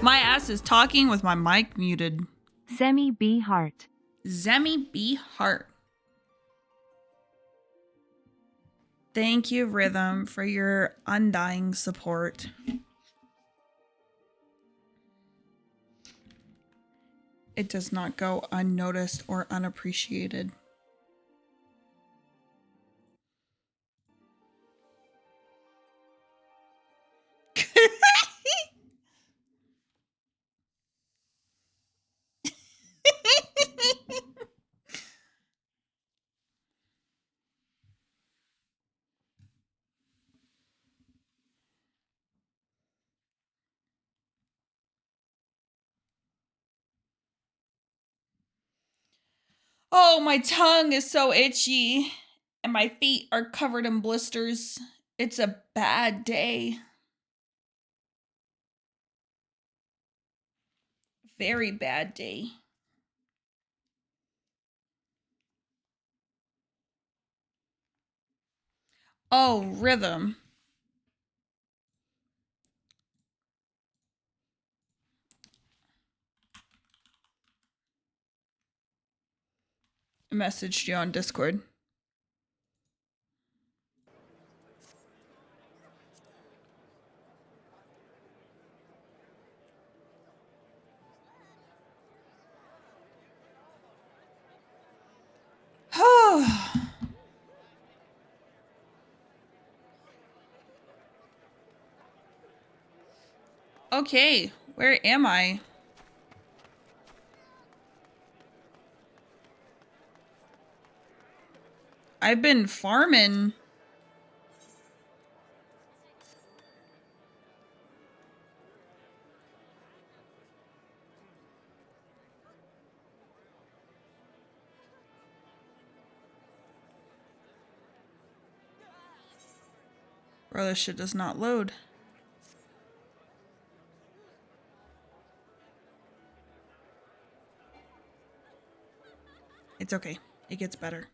My ass is talking with my mic muted. Zemi B. Hart. Zemi B. Hart. Thank you, Rhythm, for your undying support. It does not go unnoticed or unappreciated. Oh, my tongue is so itchy, and my feet are covered in blisters. It's a bad day. Very bad day. Oh, Rhythm. I messaged you on Discord. Okay, where am I? I've been farming. Bro, this shit does not load. It's okay. It gets better.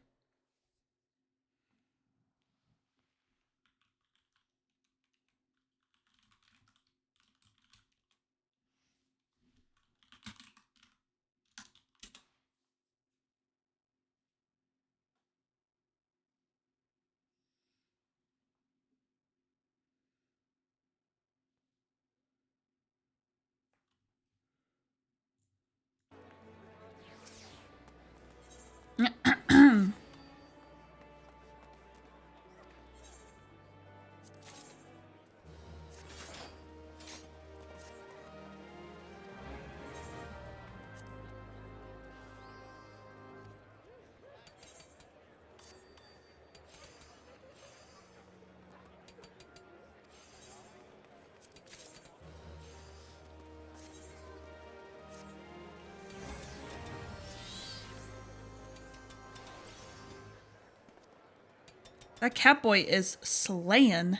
That Catboy is slaying.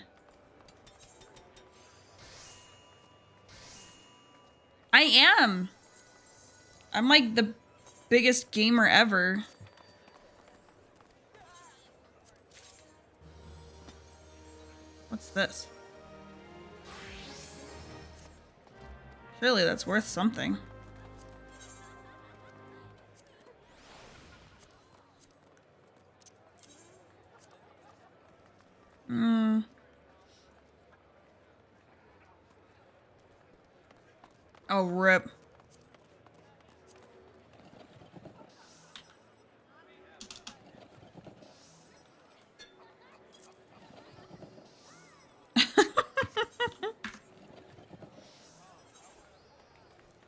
I am. I'm like the biggest gamer ever. What's this? Surely that's worth something. Hmm. Oh, rip.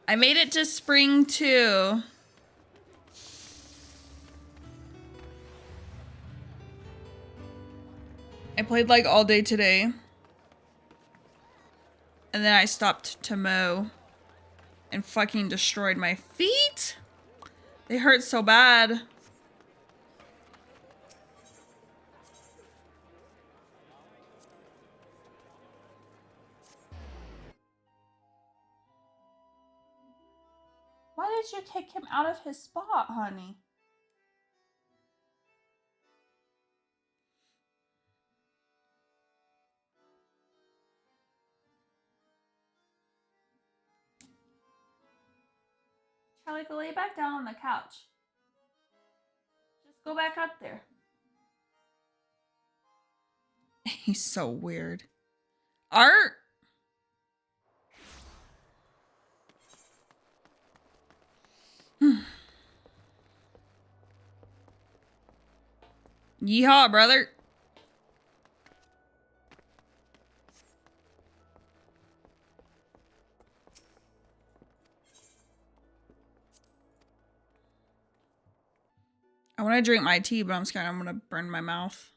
I made it to spring 2. I played like all day today. And then I stopped to mow. And fucking destroyed my feet. They hurt so bad. Why did you kick him out of his spot, honey? Calico, lay back down on the couch. Just go back up there. He's so weird. Art! Yeehaw, brother. I want to drink my tea, but I'm scared I'm going to burn my mouth.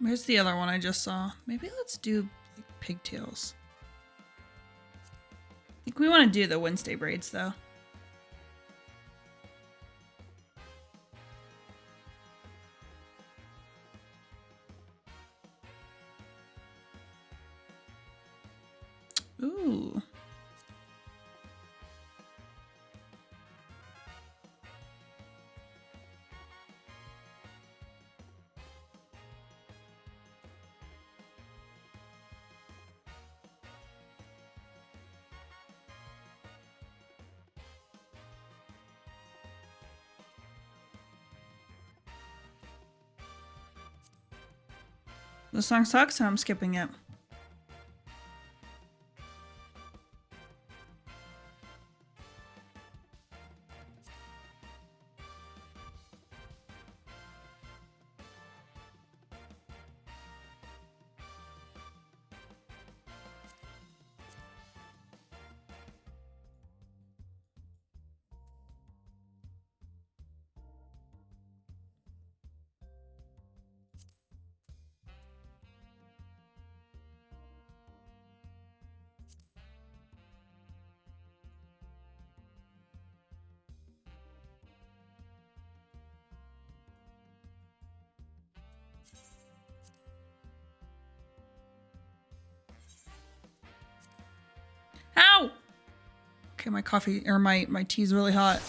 Where's the other one I just saw? Maybe let's do like pigtails. I think we want to do the Wednesday braids though. Ooh. The song sucks and I'm skipping it. Ow! Okay, my coffee or my tea's really hot.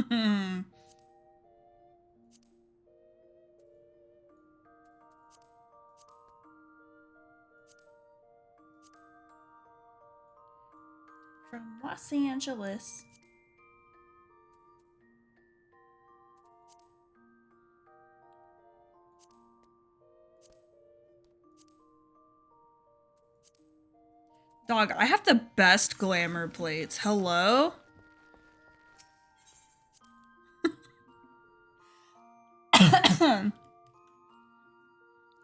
From Los Angeles. Dog, I have the best glamour plates. Hello?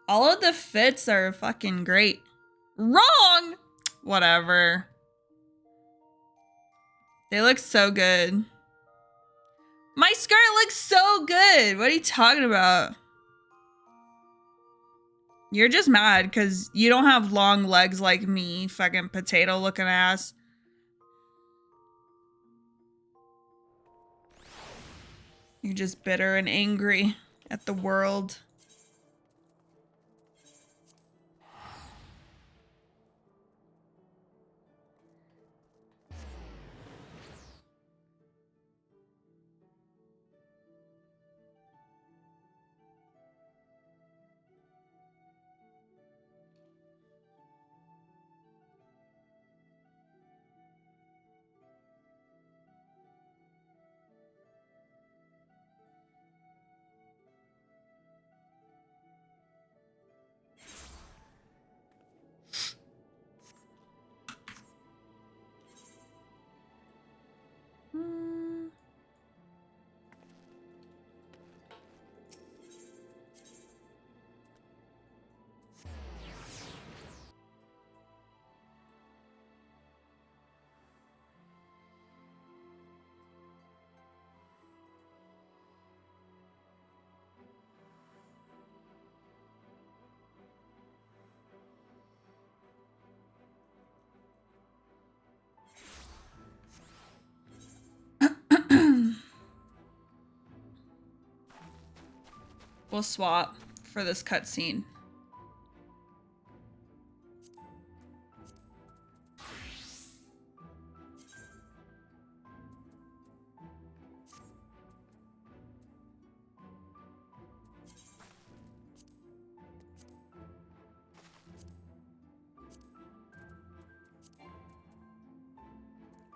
All of the fits are fucking great. Wrong! Whatever. They look so good. My skirt looks so good. What are you talking about? You're just mad because you don't have long legs like me, fucking potato looking ass. You're just bitter and angry at the world. We'll swap for this cutscene.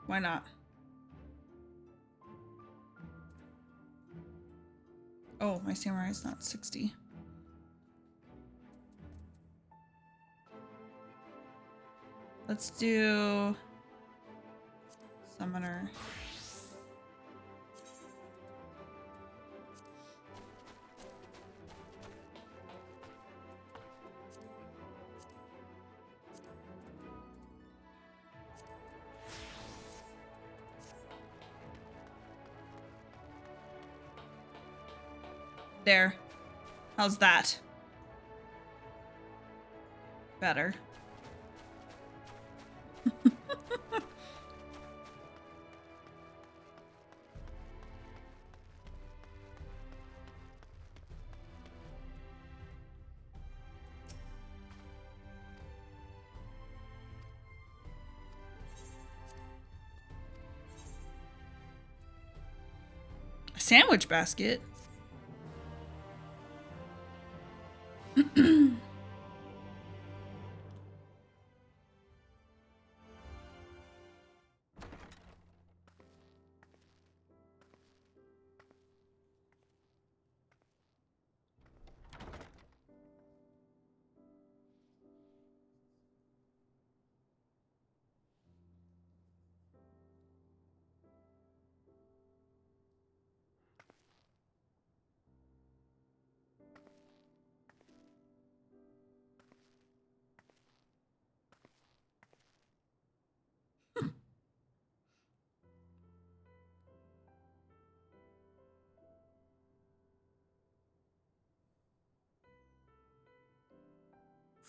Why not? Oh, my samurai is not 60. Let's do summoner. There. How's that? Better. A sandwich basket?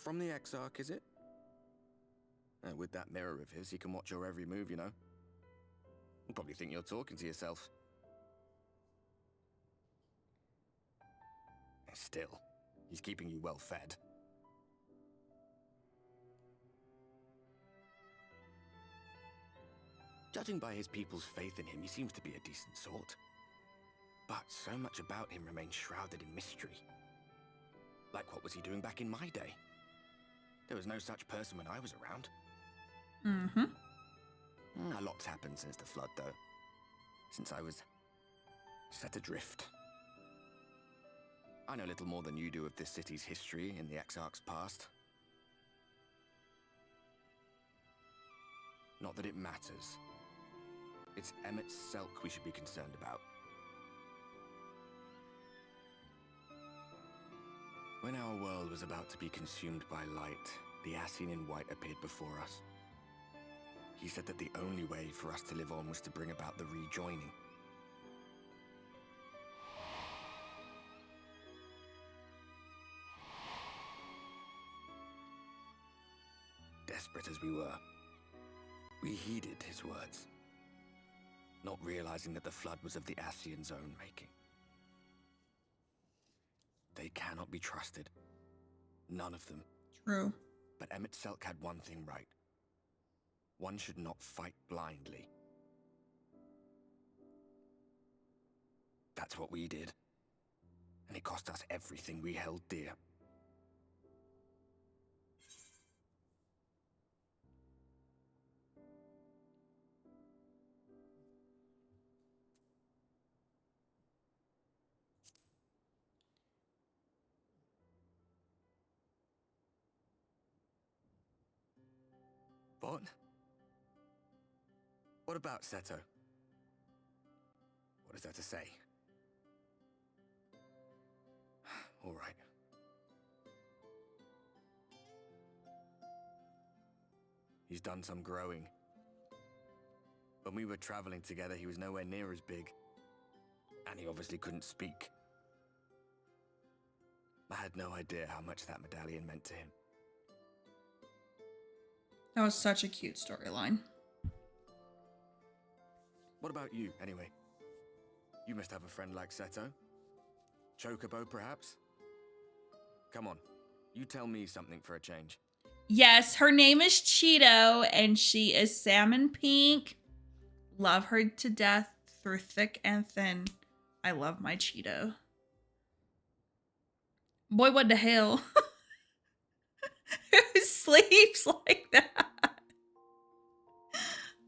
From the Exarch, is it? With that mirror of his, he can watch your every move, you know. You'll probably think you're talking to yourself. Still, he's keeping you well fed. Judging by his people's faith in him, he seems to be a decent sort. But so much about him remains shrouded in mystery. Like, what was he doing back in my day? There was no such person when I was around. A lot's happened since the flood, though. Since I was set adrift. I know little more than you do of this city's history in the Exarch's past. Not that it matters. It's Emmett Selk we should be concerned about. When our world was about to be consumed by light, the Ascian in white appeared before us. He said that the only way for us to live on was to bring about the rejoining. Desperate as we were, we heeded his words, not realizing that the flood was of the Ascian's own making. They cannot be trusted. None of them. True. But Emmett Selk had one thing right. One should not fight blindly. That's what we did. And it cost us everything we held dear. What? What about Seto? What is there to say? All right. He's done some growing. When we were traveling together, he was nowhere near as big. And he obviously couldn't speak. I had no idea how much that medallion meant to him. That was such a cute storyline. What about you, anyway? You must have a friend like Seto. Chocobo, perhaps? Come on, you tell me something for a change. Yes, her name is Cheeto, and she is salmon pink. Love her to death through thick and thin. I love my Cheeto. Boy, what the hell? Who sleeps like that?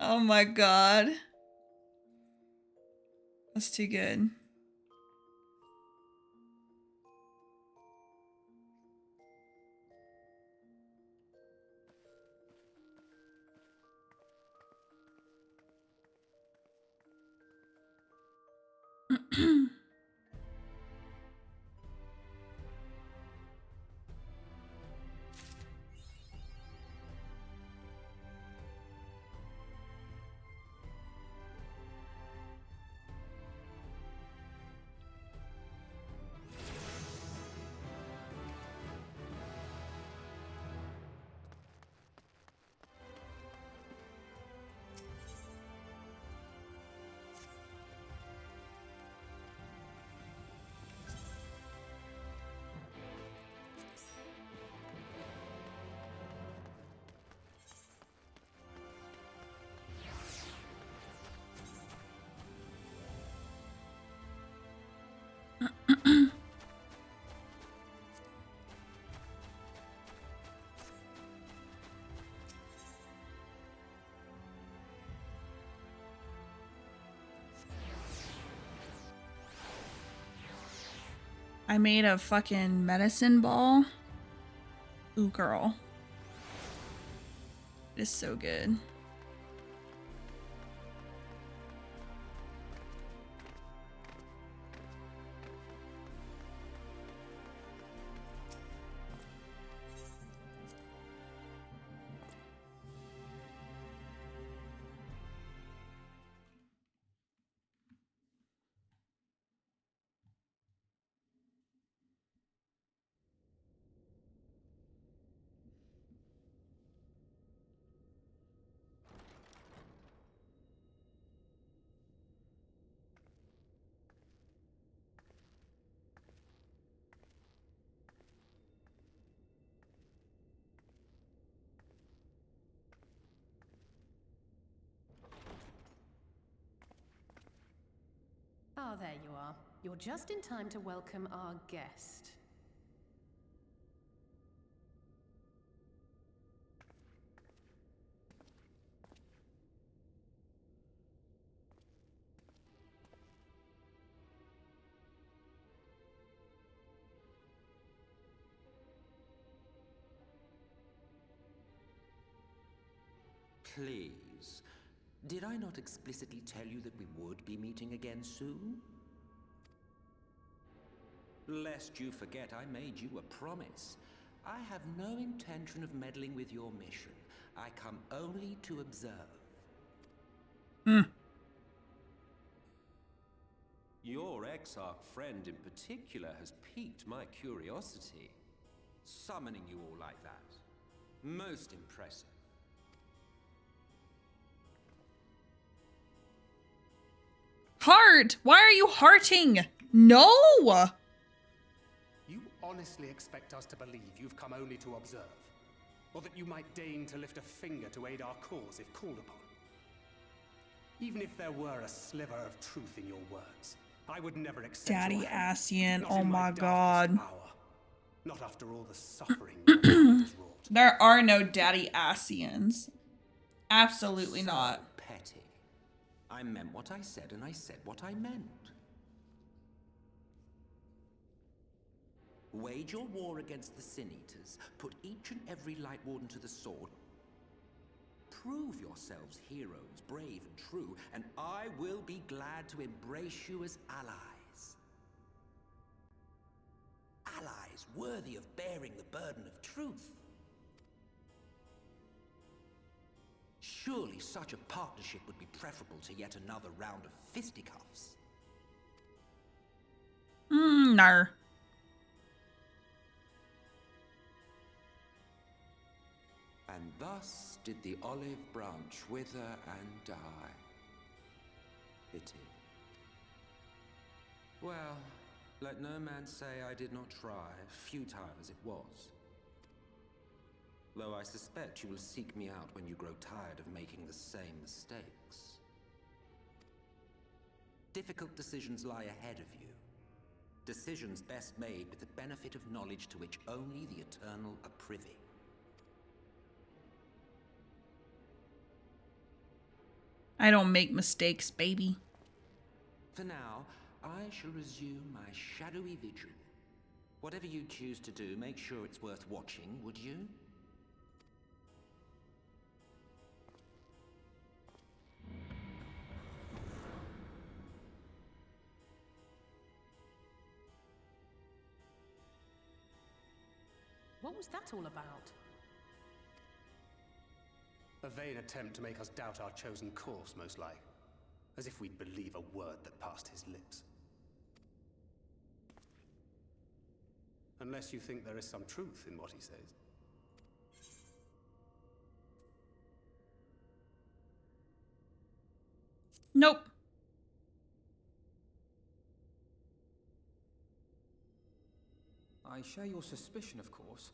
Oh my god. That's too good. I made a fucking medicine ball. Ooh, girl. It is so good. Ah, there you are. You're just in time to welcome our guest. Please. Did I not explicitly tell you that we would be meeting again soon? Lest you forget, I made you a promise. I have no intention of meddling with your mission. I come only to observe. Your Exarch friend in particular has piqued my curiosity. Summoning you all like that. Most impressive. Heart! Why are you hearting? No! You honestly expect us to believe you've come only to observe? Or that you might deign to lift a finger to aid our cause if called upon? Even if there were a sliver of truth in your words, I would never accept Daddy your help. Asian, Not oh in my darkest god. hour. Not after all the suffering your mind has wrought. There are no Daddy Asians. Absolutely not. So petty. I meant what I said, and I said what I meant. Wage your war against the Sin Eaters, put each and every Light Warden to the sword, prove yourselves heroes, brave and true, and I will be glad to embrace you as allies. Allies worthy of bearing the burden of truth. Surely such a partnership would be preferable to yet another round of fisticuffs. No. And thus did the olive branch wither and die. Pity. Well, let no man say I did not try, futile as it was. Though I suspect you will seek me out when you grow tired of making the same mistakes. Difficult decisions lie ahead of you. Decisions best made with the benefit of knowledge to which only the eternal are privy. I don't make mistakes, baby. For now, I shall resume my shadowy vigil. Whatever you choose to do, make sure it's worth watching, would you? What was that all about? A vain attempt to make us doubt our chosen course, most like. As if we'd believe a word that passed his lips. Unless you think there is some truth in what he says. Nope. I share your suspicion, of course.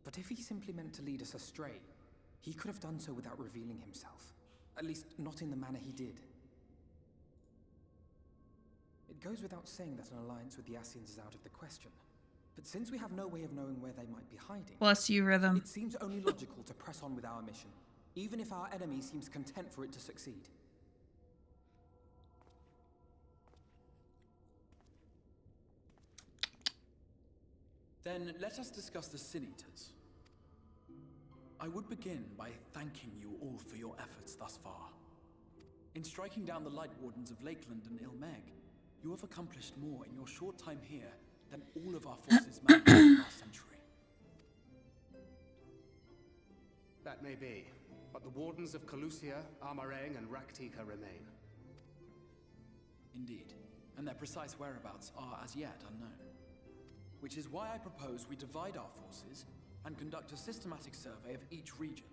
But if he simply meant to lead us astray, he could have done so without revealing himself. At least, not in the manner he did. It goes without saying that an alliance with the Asians is out of the question. But since we have no way of knowing where they might be hiding... Bless you, Rhythm. It seems only logical to press on with our mission, even if our enemy seems content for it to succeed. Then let us discuss the Sin Eaters. I would begin by thanking you all for your efforts thus far. In striking down the Light Wardens of Lakeland and Ilmeg, you have accomplished more in your short time here than all of our forces managed in the last century. That may be, but the Wardens of Calusia, Armarang, and Raktika remain. Indeed, and their precise whereabouts are as yet unknown. Which is why I propose we divide our forces and conduct a systematic survey of each region.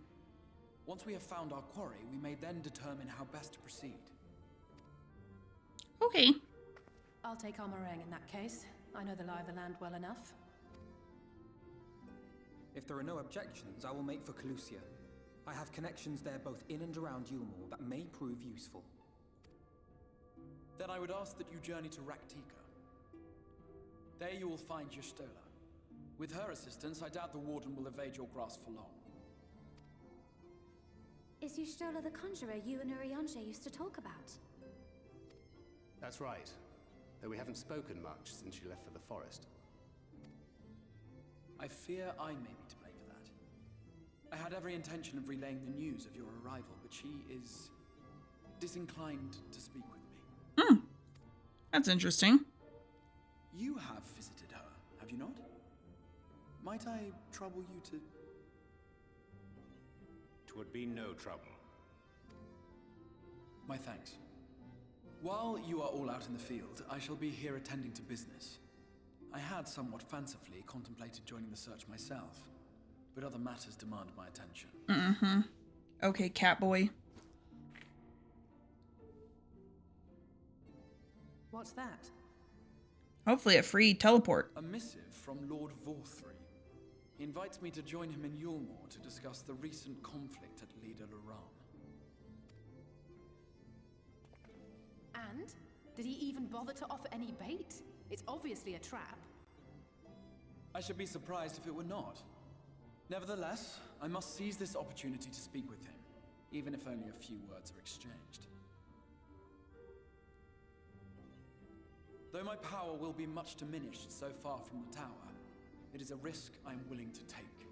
Once we have found our quarry, we may then determine how best to proceed. Okay. I'll take Armarang in that case. I know the lie of the land well enough. If there are no objections, I will make for Calusia. I have connections there both in and around Yulmore that may prove useful. Then I would ask that you journey to Raktika. There you will find Y'shtola. With her assistance, I doubt the Warden will evade your grasp for long. Is Y'shtola the conjurer you and Urianger used to talk about? That's right. Though we haven't spoken much since she left for the forest. I fear I may be to blame for that. I had every intention of relaying the news of your arrival, but she is disinclined to speak with me. That's interesting. You have visited her, have you not? Might I trouble you to... 'Twould be no trouble. My thanks. While you are all out in the field, I shall be here attending to business. I had somewhat fancifully contemplated joining the search myself, but other matters demand my attention. Okay, Catboy. What's that? Hopefully a free teleport. A missive from Lord Vorthry. He invites me to join him in Yulmore to discuss the recent conflict at Lida Luram. And? Did he even bother to offer any bait? It's obviously a trap. I should be surprised if it were not. Nevertheless, I must seize this opportunity to speak with him, even if only a few words are exchanged. Though my power will be much diminished so far from the tower, it is a risk I am willing to take.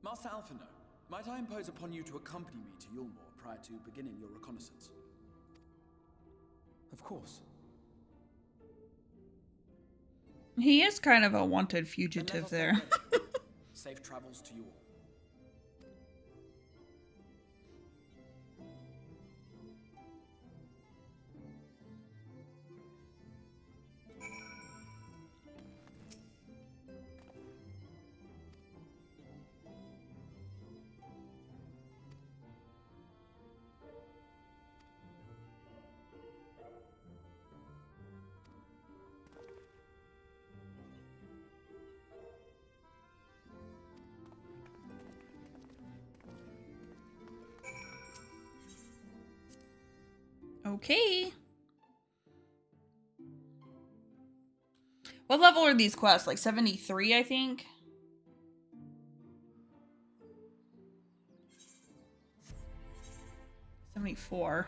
Master Alphino, might I impose upon you to accompany me to Yulmore prior to beginning your reconnaissance? Of course. He is kind of a wanted Then let fugitive us there. get ready. Safe travels to you all. Okay. What level are these quests? Like 73, I think? $74.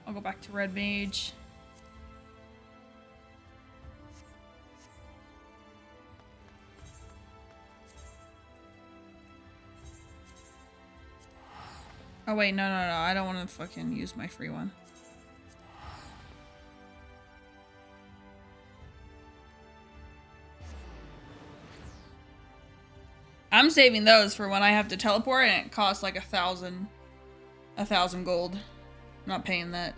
I'll go back to Red Mage. Oh wait, no, I don't want to fucking use my free one. I'm saving those for when I have to teleport and it costs like 1,000 gold. I'm not paying that.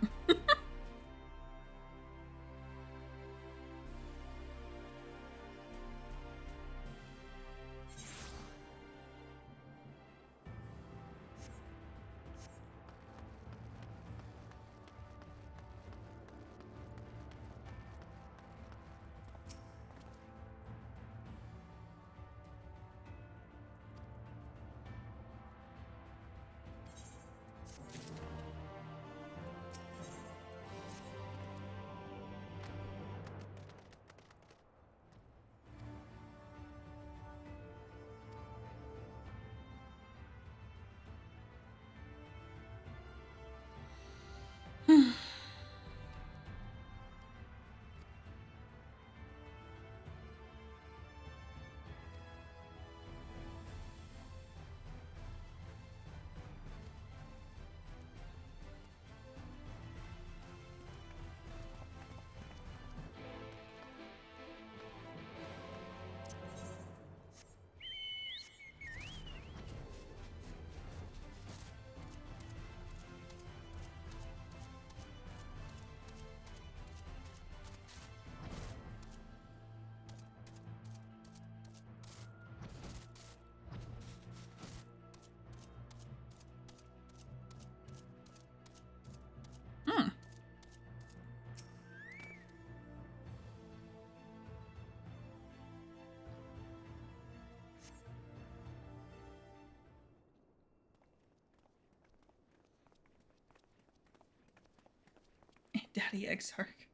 Daddy Exarch.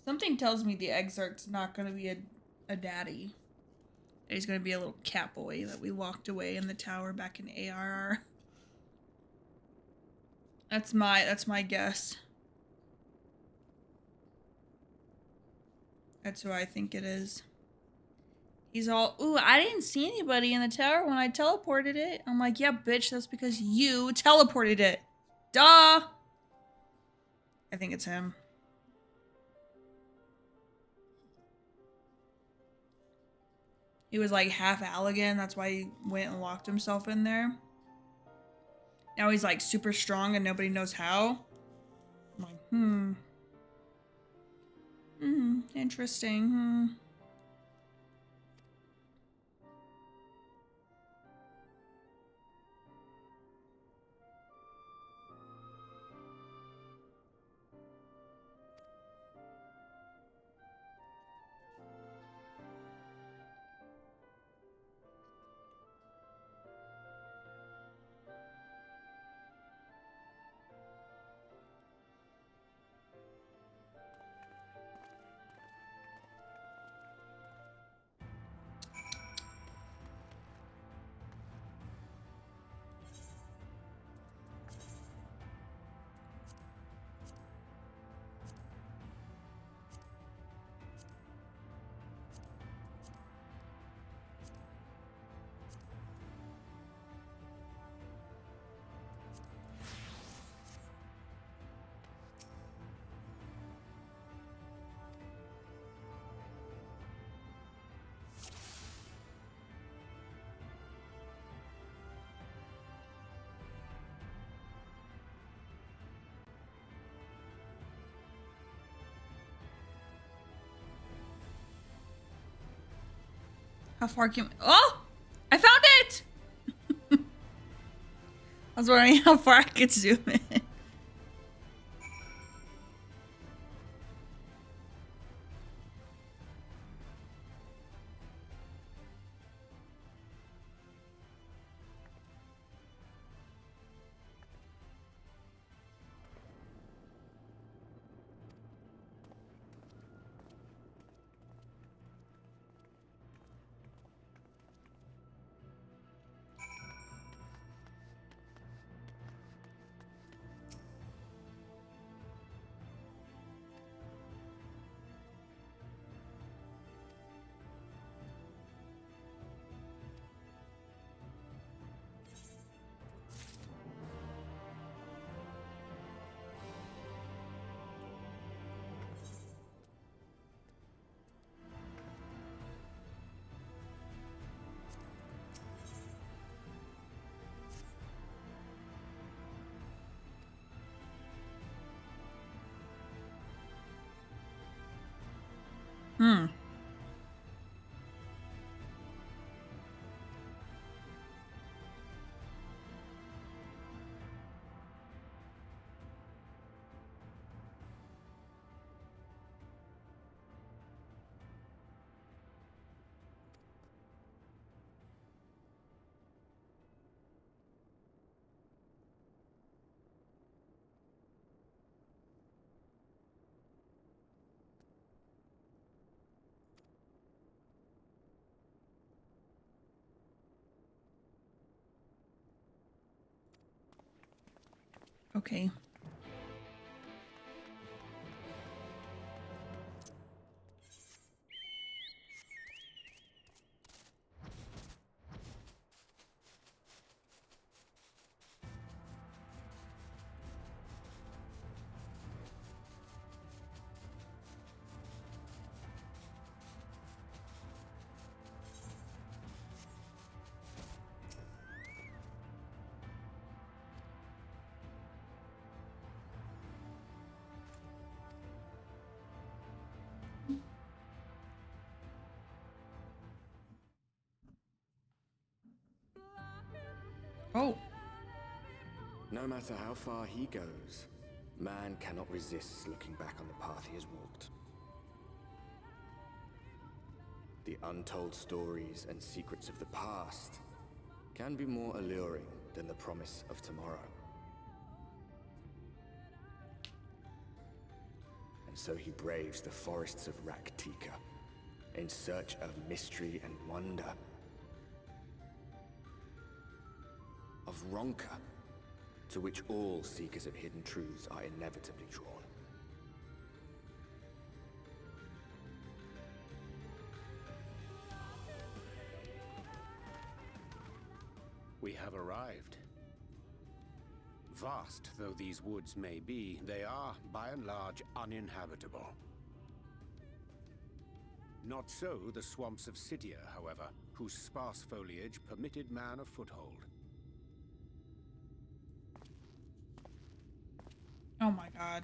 Something tells me the Exarch's not gonna be a daddy. He's gonna be a little cat boy that we locked away in the tower back in ARR. That's my guess. That's who I think it is. He's all, ooh, I didn't see anybody in the tower when I teleported it. I'm like, yeah, bitch, that's because you teleported it. Duh! I think it's him. He was like half Allegan, that's why he went and locked himself in there. Now he's like super strong and nobody knows how. I'm like, interesting, How far can we... Oh! I found it! I was wondering how far I could zoom in. Okay. Oh. No matter how far he goes, man cannot resist looking back on the path he has walked. The untold stories and secrets of the past can be more alluring than the promise of tomorrow. And so he braves the forests of Raktika in search of mystery and wonder. Of Ronka, to which all seekers of hidden truths are inevitably drawn. We have arrived. Vast though these woods may be, they are, by and large, uninhabitable. Not so the swamps of Cydia, however, whose sparse foliage permitted man a foothold. Oh my god.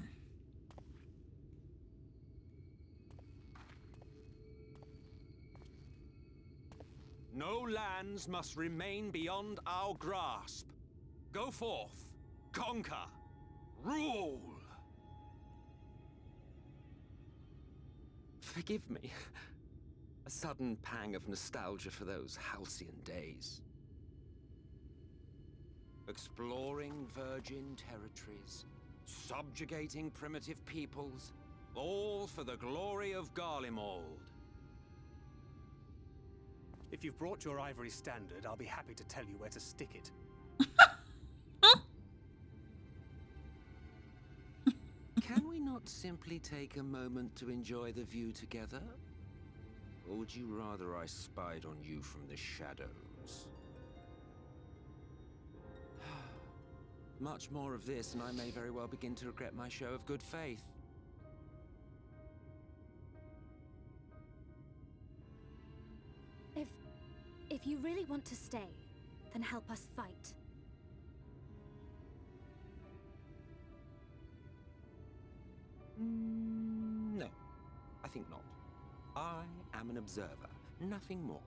No lands must remain beyond our grasp. Go forth, conquer, rule! Forgive me. A sudden pang of nostalgia for those halcyon days. Exploring virgin territories, subjugating primitive peoples, all for the glory of Garlemald. If you've brought your ivory standard, I'll be happy to tell you where to stick it. Can we not simply take a moment to enjoy the view together? Or would you rather I spied on you from the shadows? Much more of this, and I may very well begin to regret my show of good faith. If you really want to stay, then help us fight. No, I think not. I am an observer, nothing more.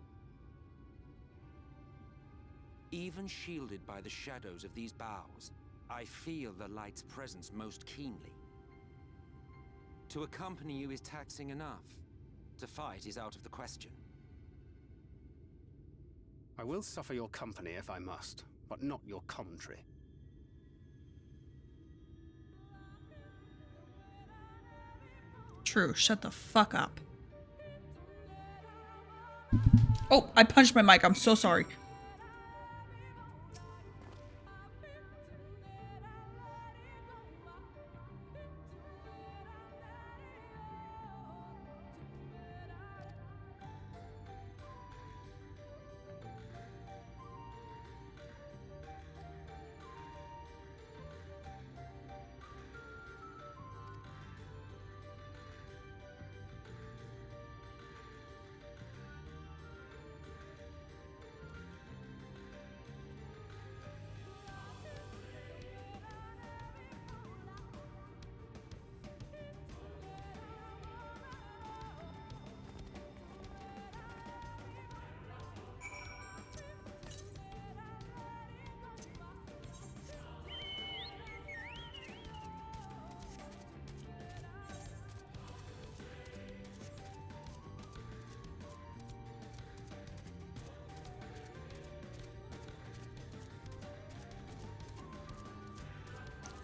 Even shielded by the shadows of these boughs, I feel the light's presence most keenly. To accompany you is taxing enough. To fight is out of the question. I will suffer your company if I must, but not your commentary. True, shut the fuck up. Oh, I punched my mic. I'm so sorry.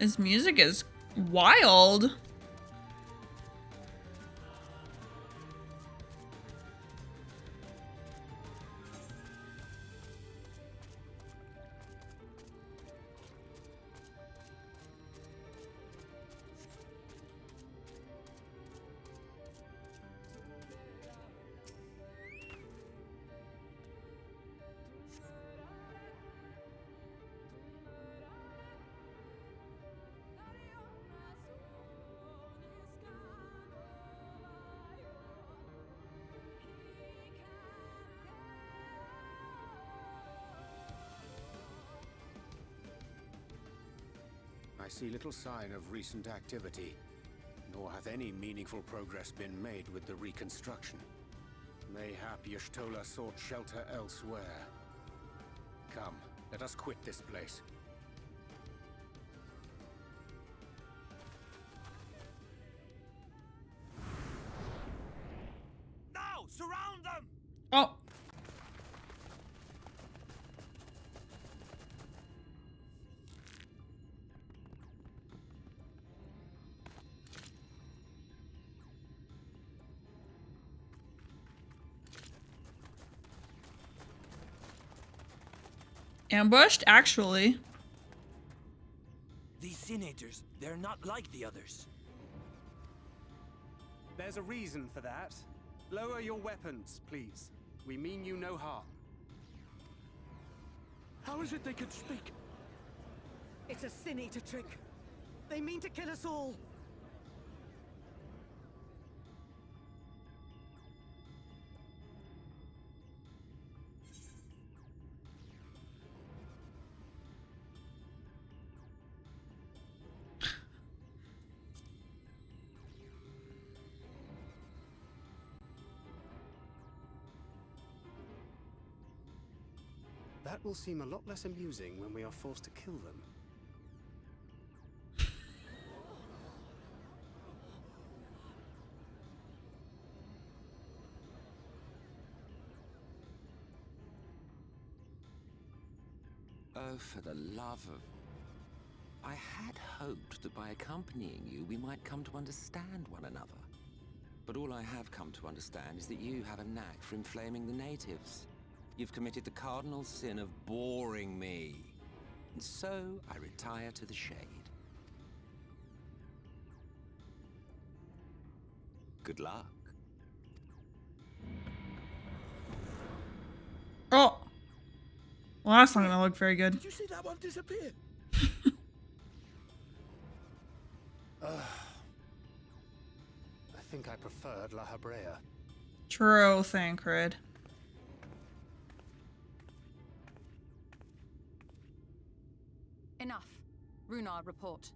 His music is wild. I see little sign of recent activity, nor hath any meaningful progress been made with the reconstruction. Mayhap Y'shtola sought shelter elsewhere. Come, let us quit this place. Now, surround them! Oh. Ambushed, actually. These senators, they're not like the others. There's a reason for that. Lower your weapons, please. We mean you no harm. How is it they can speak? It's a Sin Eater trick. They mean to kill us all. That will seem a lot less amusing when we are forced to kill them. Oh, for the love of... I had hoped that by accompanying you, we might come to understand one another. But all I have come to understand is that you have a knack for inflaming the natives. You've committed the cardinal sin of boring me. And so, I retire to the shade. Good luck. Oh. Well, that's not gonna look very good. Did you see that one disappear? I think I preferred La Habrea. True, Thancred. Enough. Runard, report.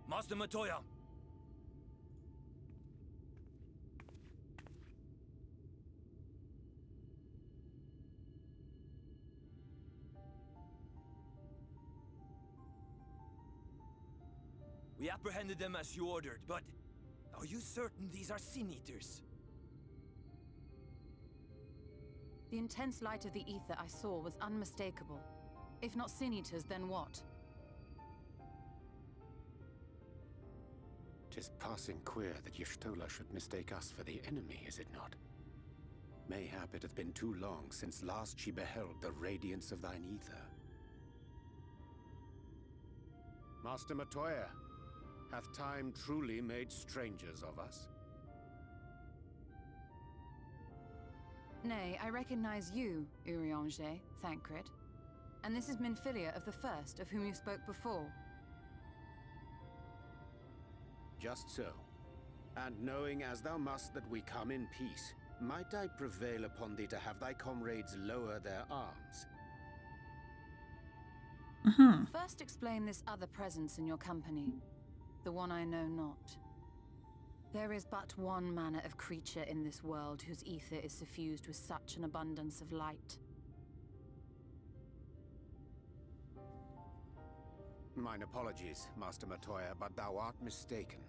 Master Matoya. We apprehended them as you ordered, but are you certain these are Sin Eaters? The intense light of the ether I saw was unmistakable. If not Sin Eaters, then what? 'Tis passing queer that Y'shtola should mistake us for the enemy, is it not? Mayhap it hath been too long since last she beheld the radiance of thine ether. Master Matoya, hath time truly made strangers of us? Nay, I recognize you, Urianger, Thancred. And this is Minfilia of the First, of whom you spoke before. Just so. And knowing as thou must that we come in peace, might I prevail upon thee to have thy comrades lower their arms? First explain this other presence in your company. The one I know not. There is but one manner of creature in this world whose ether is suffused with such an abundance of light. Mine apologies, Master Matoya, but thou art mistaken.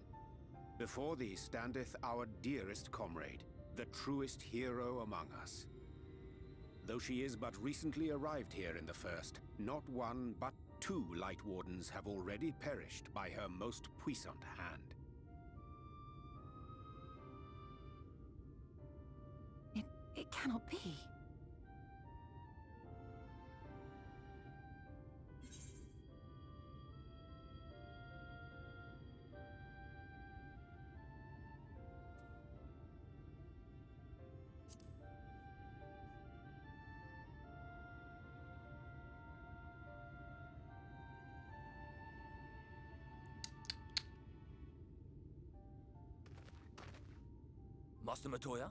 Before thee standeth our dearest comrade, the truest hero among us. Though she is but recently arrived here in the First, not one but 2 Light Wardens have already perished by her most puissant hand. It cannot be. Master Matoya?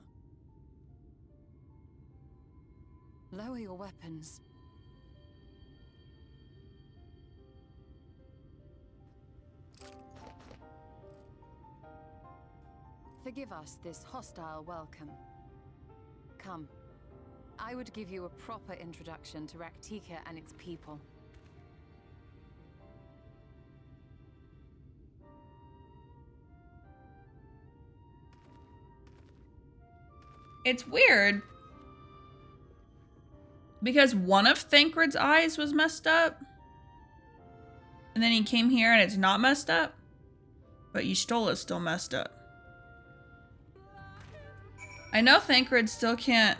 Lower your weapons. Forgive us this hostile welcome. Come. I would give you a proper introduction to Raktika and its people. It's weird. Because one of Thancred's eyes was messed up. And then he came here and it's not messed up. But Y'shtola's still messed up. I know Thancred still can't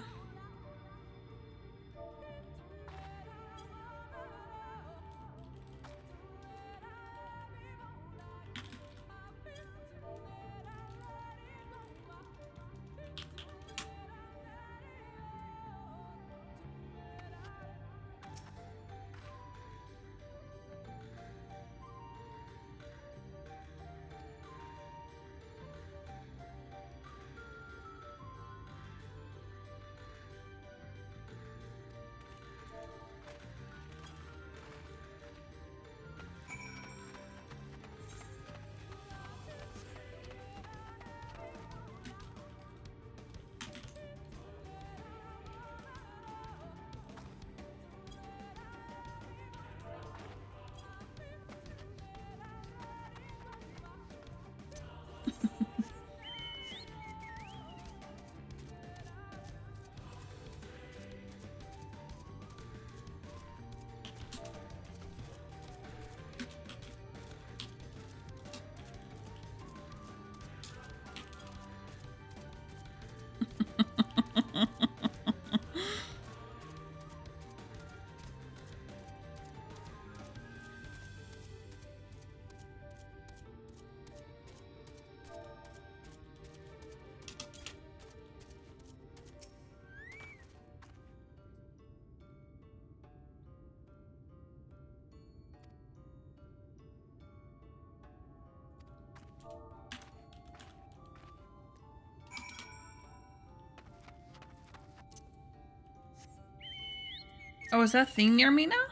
Oh, is that thing near me now?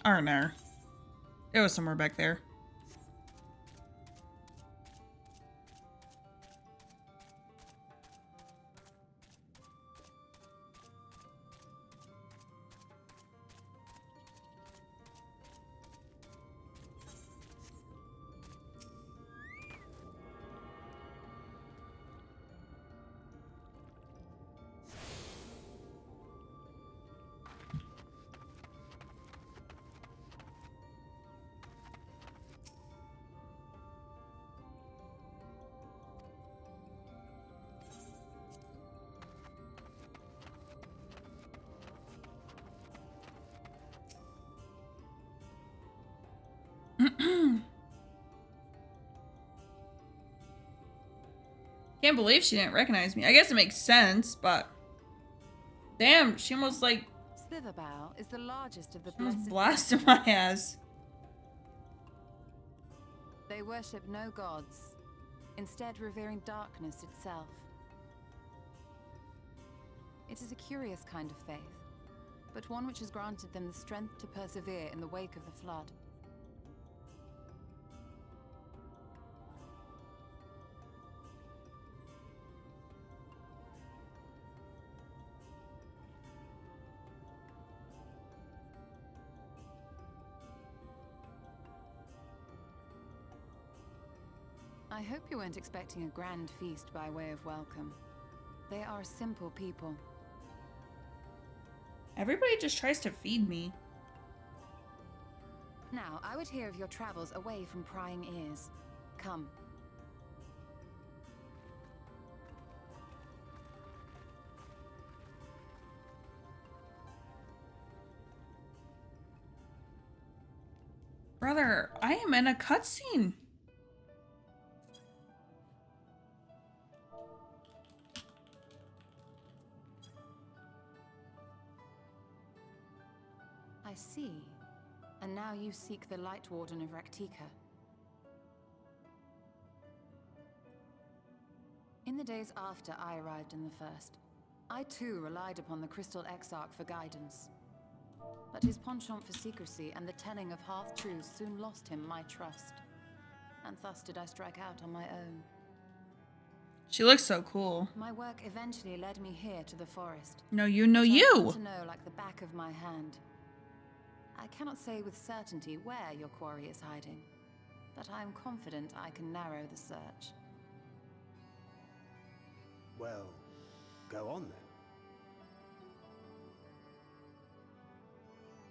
Or no. It was somewhere back there. Can't believe she didn't recognize me. I guess it makes sense, but damn, she almost like Slitherbow is the largest of the almost blessed blasted my ass. They worship no gods, instead revering darkness itself. It is a curious kind of faith, but one which has granted them the strength to persevere in the wake of the flood. I hope you weren't expecting a grand feast by way of welcome. They are a simple people. Everybody just tries to feed me. Now, I would hear of your travels away from prying ears. Come. Brother, I am in a cutscene. I see. And now you seek the Light Warden of Raktika. In the days after I arrived in the First, I too relied upon the Crystal Exarch for guidance. But his penchant for secrecy and the telling of half-truths soon lost him my trust. And thus did I strike out on my own. She looks so cool. My work eventually led me here to the forest. No, you know which I you. come to know like the back of my hand. I cannot say with certainty where your quarry is hiding, but I am confident I can narrow the search. Well, go on then.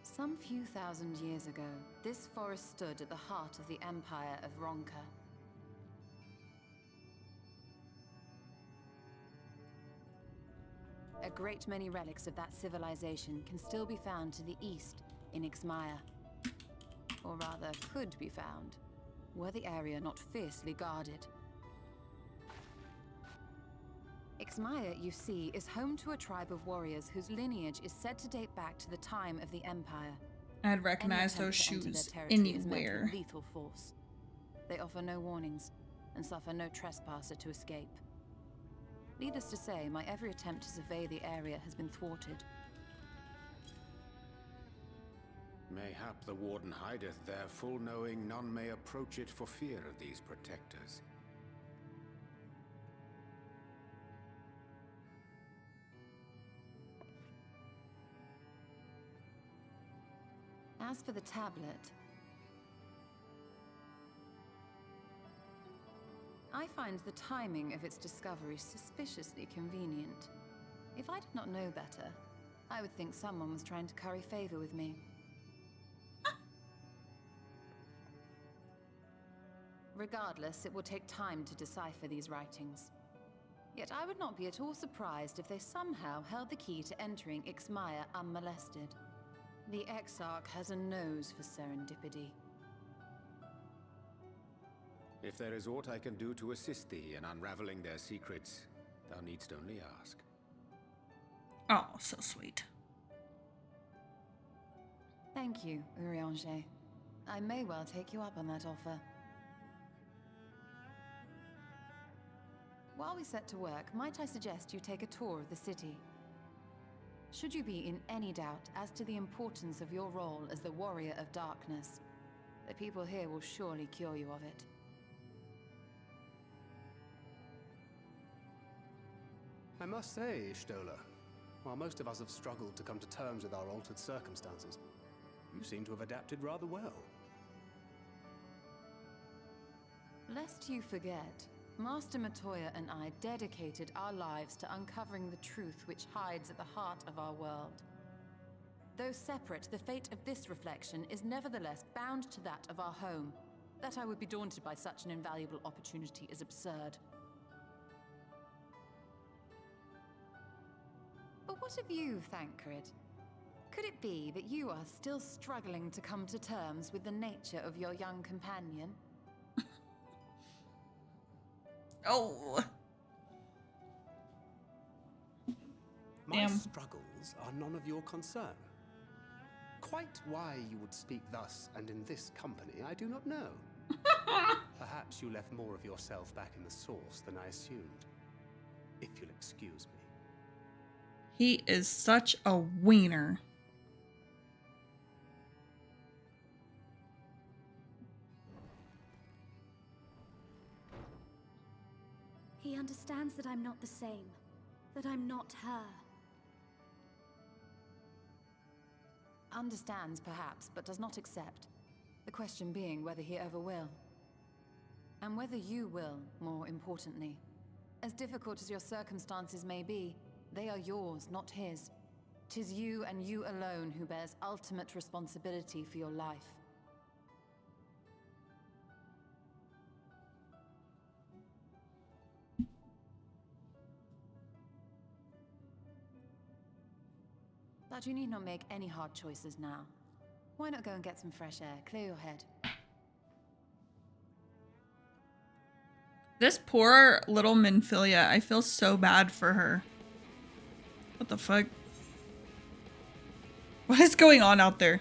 Some few thousand years ago, this forest stood at the heart of the Empire of Ronka. A great many relics of that civilization can still be found to the east in Ixmaya. Or rather, could be found, were the area not fiercely guarded. Ixmaya, you see, is home to a tribe of warriors whose lineage is said to date back to the time of the Empire. I'd recognize Any those attempt to enter shoes their territory is met with anywhere. lethal force. They offer no warnings and suffer no trespasser to escape. Needless to say, my every attempt to survey the area has been thwarted. Mayhap the Warden hideth there, full knowing none may approach it for fear of these protectors. As for the tablet, I find the timing of its discovery suspiciously convenient. If I did not know better, I would think someone was trying to curry favor with me. Regardless, it will take time to decipher these writings. Yet I would not be at all surprised if they somehow held the key to entering Ixmaya unmolested. The Exarch has a nose for serendipity. If there is aught I can do to assist thee in unraveling their secrets, thou needst only ask. Oh, so sweet. Thank you, Urianger. I may well take you up on that offer. While we set to work, might I suggest you take a tour of the city? Should you be in any doubt as to the importance of your role as the Warrior of Darkness, the people here will surely cure you of it. I must say, Stola, while most of us have struggled to come to terms with our altered circumstances, you seem to have adapted rather well. Lest you forget, Master Matoya and I dedicated our lives to uncovering the truth which hides at the heart of our world. Though separate, the fate of this reflection is nevertheless bound to that of our home. That I would be daunted by such an invaluable opportunity is absurd. But what of you, Thancred? Could it be that you are still struggling to come to terms with the nature of your young companion? Oh. My Damn. struggles are none of your concern. Quite why you would speak thus and in this company, I do not know. Perhaps you left more of yourself back in the source than I assumed. If you'll excuse me. He is such a wiener. He understands that I'm not the same. That I'm not her. Understands, perhaps, but does not accept. The question being whether he ever will. And whether you will, more importantly. As difficult as your circumstances may be, they are yours, not his. 'Tis you and you alone who bears ultimate responsibility for your life. But you need not make any hard choices now. Why not go and get some fresh air, clear your head? This poor little Minfilia, I feel so bad for her. What the fuck? What is going on out there?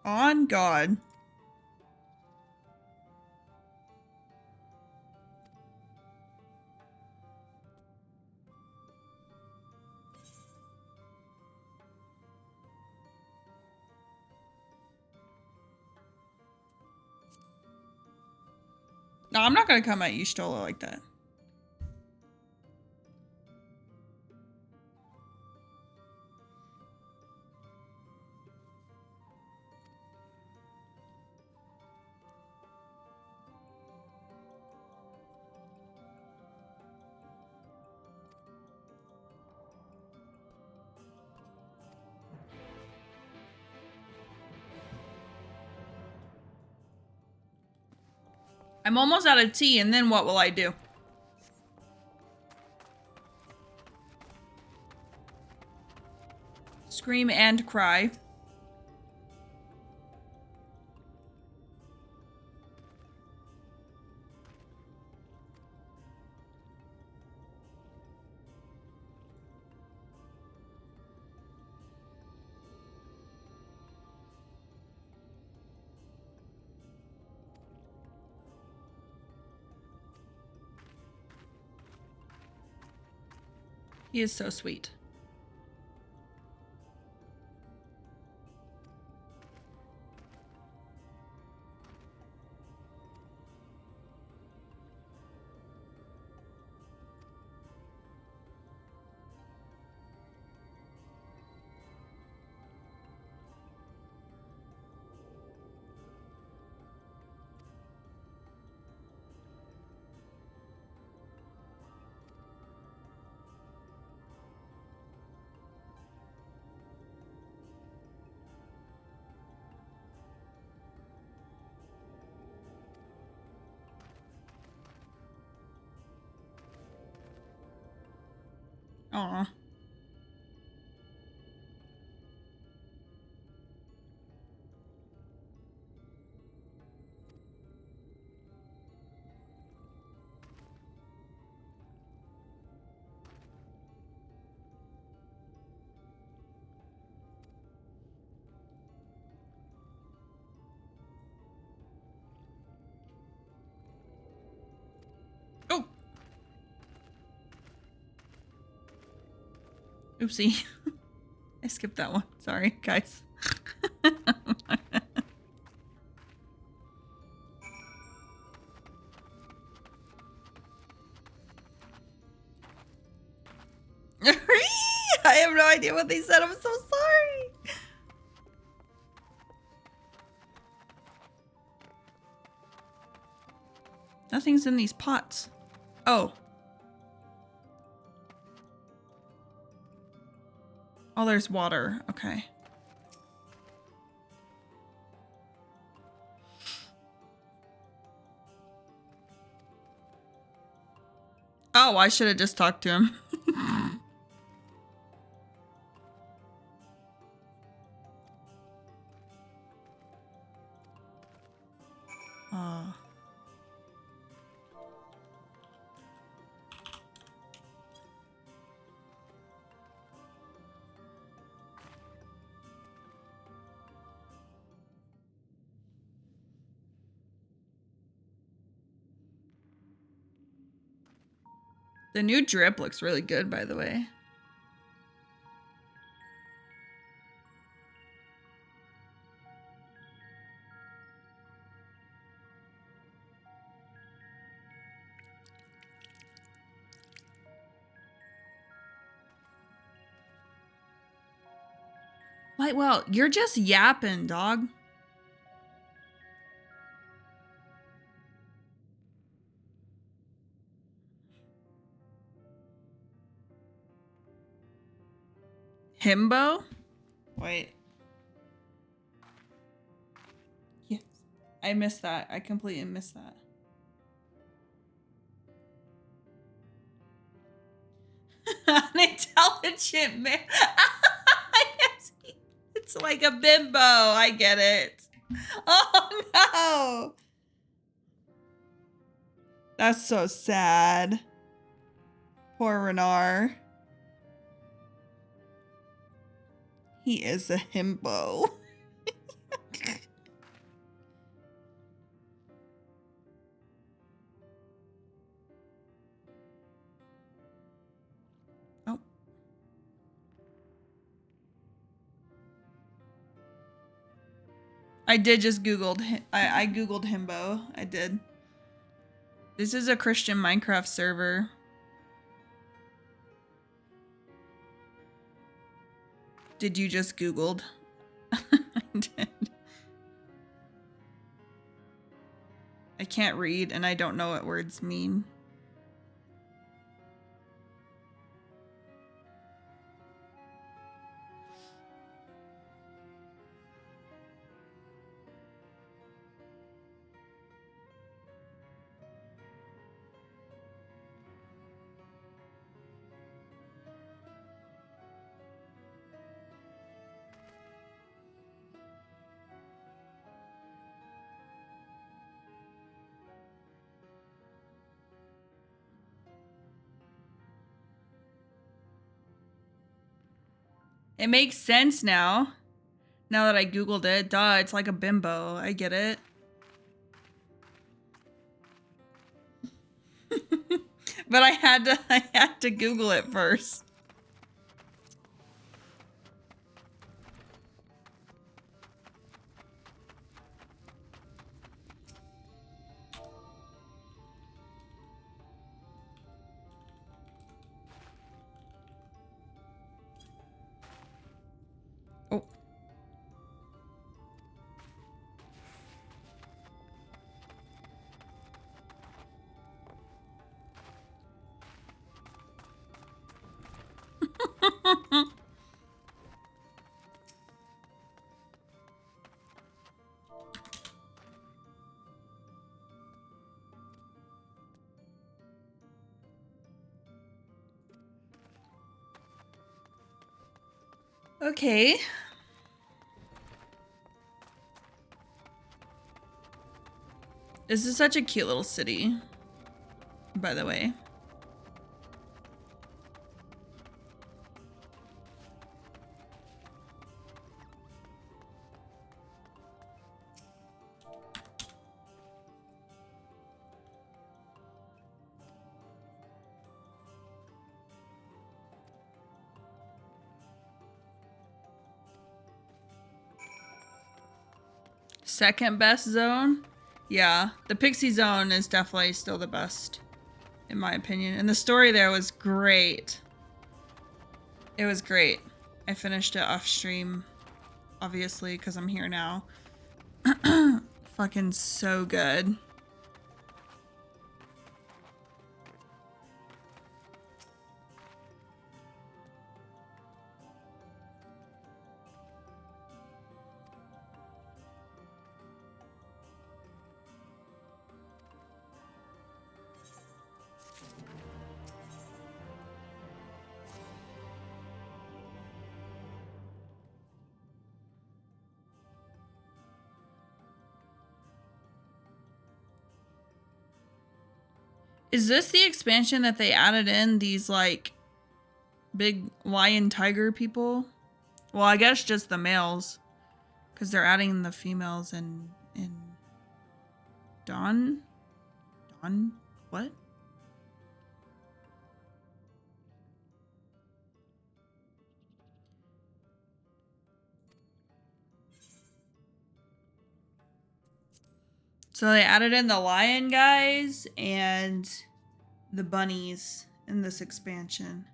On God. No, I'm not gonna come at you, Stola, like that. I'm almost out of tea, and then what will I do? Scream and cry. He is so sweet. Aw. Oopsie. I skipped that one. Sorry, guys. I have no idea what they said. I'm so sorry. Nothing's in these pots. Oh. Oh, there's water. Okay. Oh, I should have just talked to him. The new drip looks really good, by the way. Like, well, you're just yapping, dog. Himbo? Wait. Yes. I missed that. I completely missed that. Unintelligent man. It's like a bimbo. I get it. Oh no. That's so sad. Poor Renard. He is a himbo. Oh. I did just Googled. I Googled himbo. I did. This is a Christian Minecraft server. Did you just Googled? I did. I can't read and I don't know what words mean. It makes sense now. Now that I Googled it. Duh, it's like a bimbo. I get it. But I had to Google it first. Oh. Okay. This is such a cute little city, by the way. Second best zone? Yeah, the Pixie Zone is definitely still the best, in my opinion. And the story there was great. It was great. I finished it off stream, obviously, because I'm here now. Fucking so good. Is this the expansion that they added in these, like, big lion tiger people? Well, I guess just the males. Because they're adding the females in Dawn? Dawn? What? So they added in the lion guys and the bunnies in this expansion.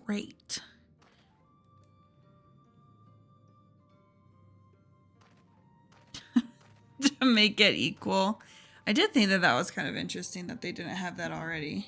Great. To make it equal. I did think that that was kind of interesting that they didn't have that already.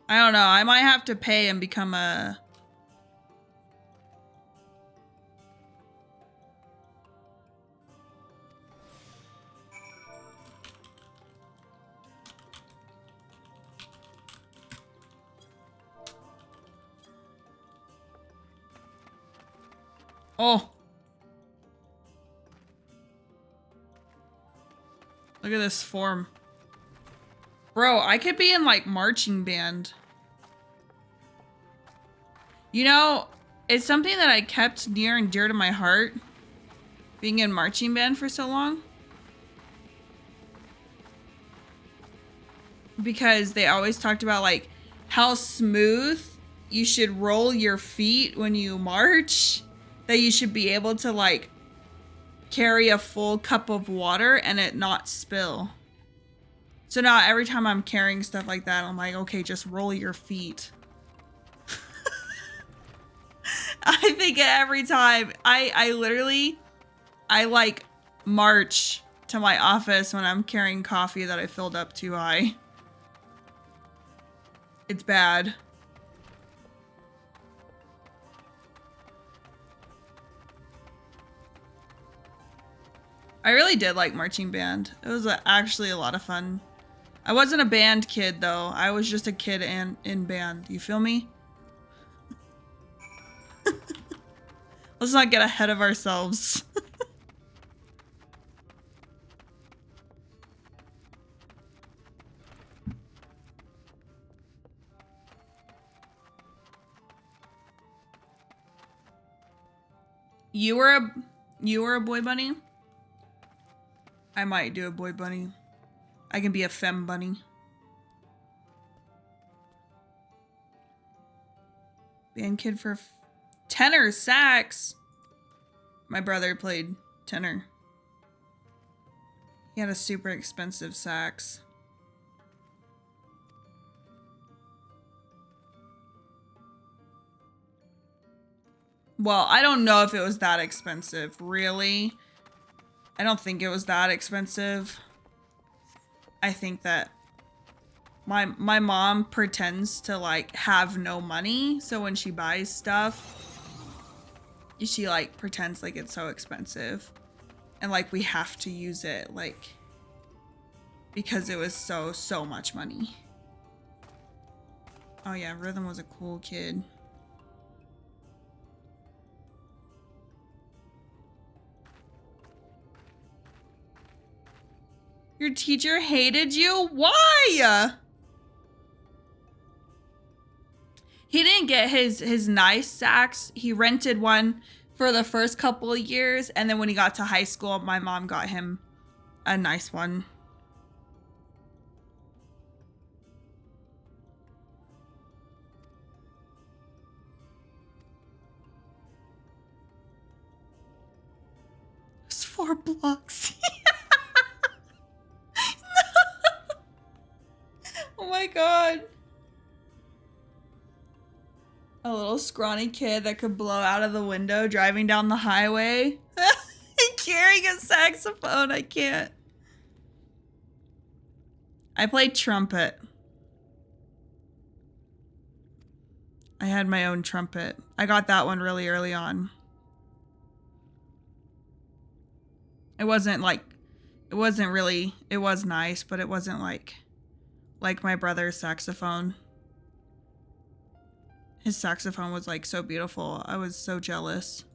I don't know. I might have to pay and become a... Oh. Look at this form. Bro, I could be in, like, marching band. You know, it's something that I kept near and dear to my heart, being in marching band for so long. Because they always talked about, like, how smooth you should roll your feet when you march. That you should be able to, like, carry a full cup of water and it not spill. So now every time I'm carrying stuff like that, I'm like, okay, just roll your feet. I think every time I literally like march to my office when I'm carrying coffee that I filled up too high. It's bad. I really did like marching band. It was actually a lot of fun. I wasn't a band kid though. I was just a kid in band. You feel me? Let's not get ahead of ourselves. You were a boy bunny? I might do a boy bunny. I can be a femme bunny. Band kid for tenor sax. My brother played tenor. He had a super expensive sax. Well, I don't know if it was that expensive, really. I don't think it was that expensive. I think that my mom pretends to, like, have no money, so when she buys stuff, she, like, pretends like it's so expensive. And like we have to use it, like, because it was so much money. Oh yeah, Rhythm was a cool kid. Your teacher hated you? Why? He didn't get his nice sax. He rented one for the first couple of years, and then when he got to high school, my mom got him a nice one. It's 4 blocks. Oh my god. A little scrawny kid that could blow out of the window driving down the highway. Carrying a saxophone. I can't. I played trumpet. I had my own trumpet. I got that one really early on. It wasn't really, it was nice, but it wasn't like my brother's saxophone. His saxophone was like so beautiful. I was so jealous.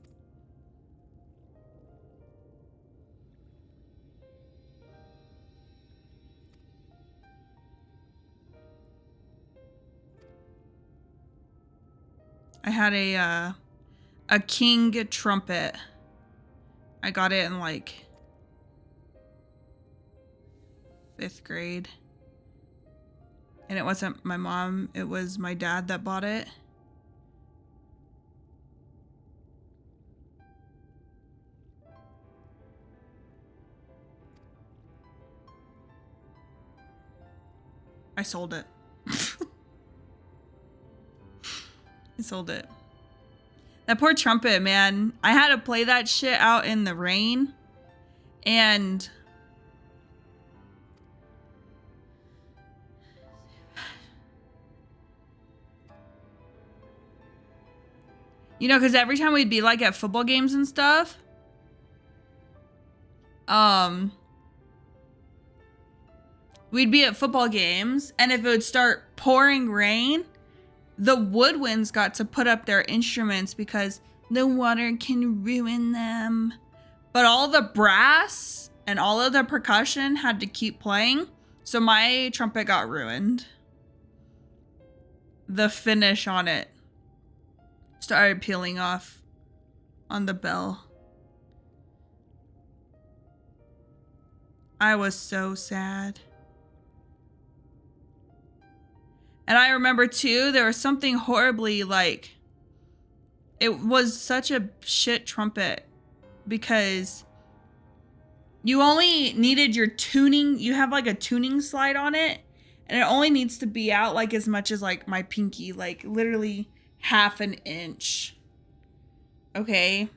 I had a king trumpet. I got it in like 5th grade. And it wasn't my mom, it was my dad that bought it. I sold it. I sold it. That poor trumpet, man. I had to play that shit out in the rain. And you know, because every time we'd be like at football games and stuff, we'd be at football games, and if it would start pouring rain, the woodwinds got to put up their instruments because the water can ruin them. But all the brass and all of the percussion had to keep playing, so my trumpet got ruined. The finish on it started peeling off on the bell. I was so sad. And I remember too, there was something horribly like, it was such a shit trumpet because you only needed your tuning. You have like a tuning slide on it, and it only needs to be out like as much as like my pinky, like literally half an inch. Okay.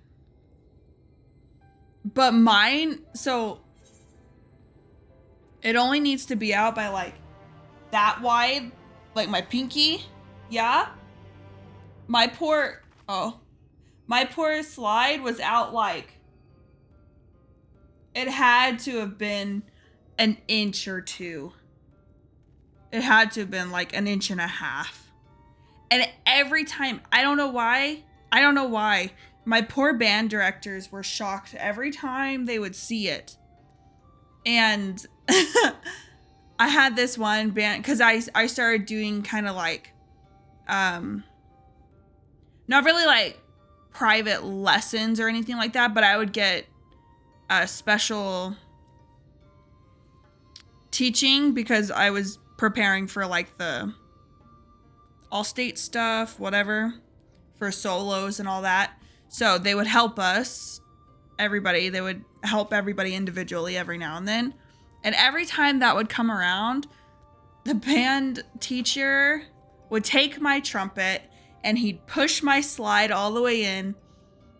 But mine, so it only needs to be out by like that wide. Like my pinky, yeah. My poor slide was out like, it had to have been an inch or 2. It had to have been like an inch and a half. And every time, I don't know why, my poor band directors were shocked every time they would see it. And I had this one band, because I started doing kind of like, not really like private lessons or anything like that, but I would get a special teaching because I was preparing for like the all-state stuff, whatever, for solos and all that. So they would help us, everybody, they would help everybody individually every now and then. And every time that would come around, the band teacher would take my trumpet and he'd push my slide all the way in.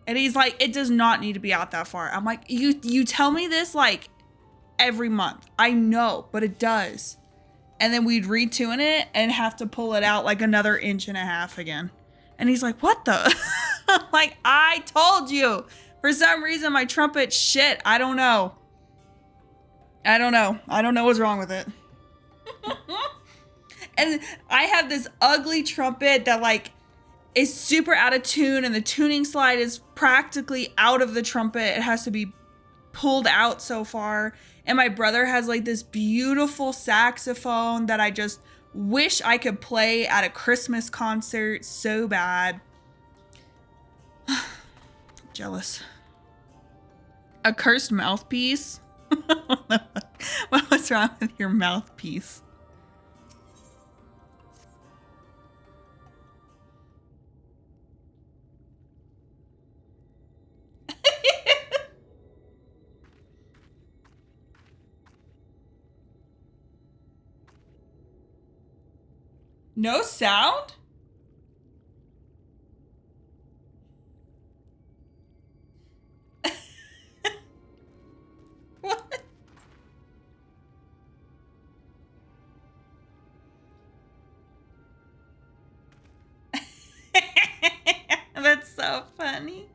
And he's like, it does not need to be out that far. I'm like, you tell me this like every month. I know, but it does. And then we'd retune it and have to pull it out like another inch and a half again. And he's like, what the? I'm like, I told you. For some reason, my trumpet shit. I don't know. I don't know what's wrong with it. And I have this ugly trumpet that like is super out of tune, and the tuning slide is practically out of the trumpet. It has to be pulled out so far. And my brother has like this beautiful saxophone that I just wish I could play at a Christmas concert so bad. Jealous. A cursed mouthpiece? What's wrong with your mouthpiece? No sound? What? That's so funny.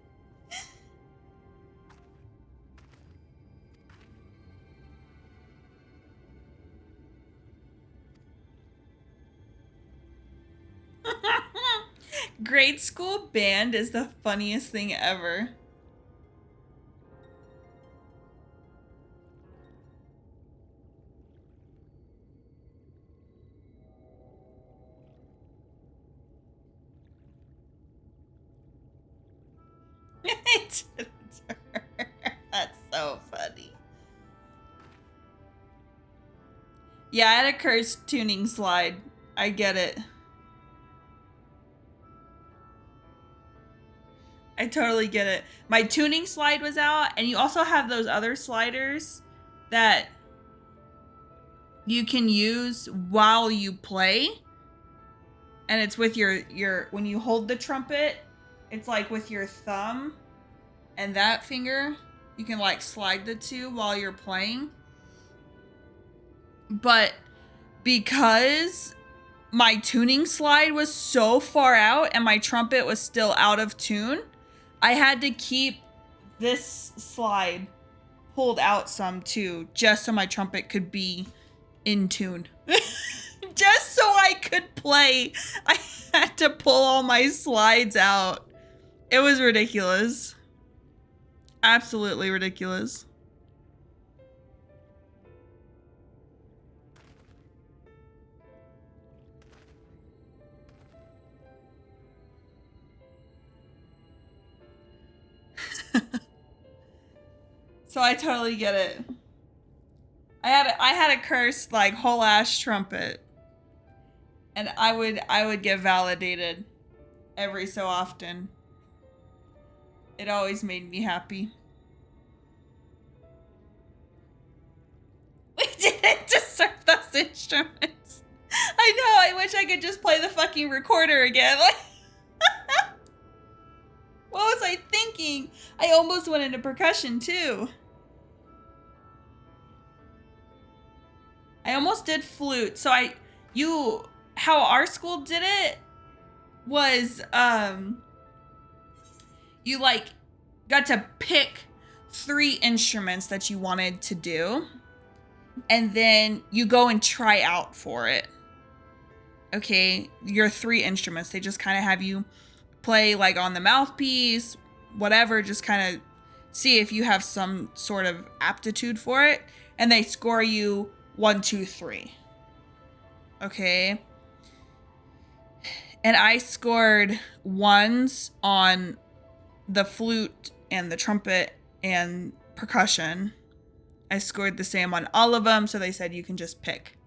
Grade school band is the funniest thing ever. That's so funny. Yeah, I had a cursed tuning slide. I get it. I totally get it. My tuning slide was out, and you also have those other sliders that you can use while you play. And it's with your when you hold the trumpet, it's like with your thumb and that finger, you can like slide the two while you're playing. But because my tuning slide was so far out and my trumpet was still out of tune, I had to keep this slide pulled out some too, just so my trumpet could be in tune. Just so I could play, I had to pull all my slides out. It was ridiculous. Absolutely ridiculous. So I totally get it. I had a cursed like whole ass trumpet, and I would get validated every so often. It always made me happy. We didn't deserve those instruments. I know. I wish I could just play the fucking recorder again. What was I thinking? I almost went into percussion too. I almost did flute. So how our school did it was, you like got to pick 3 instruments that you wanted to do, and then you go and try out for it. Okay, your 3 instruments, they just kind of have you play like on the mouthpiece, whatever, just kind of see if you have some sort of aptitude for it, and they score you 1, 2, 3. Okay. And I scored 1s on the flute and the trumpet and percussion. I scored the same on all of them, so they said you can just pick.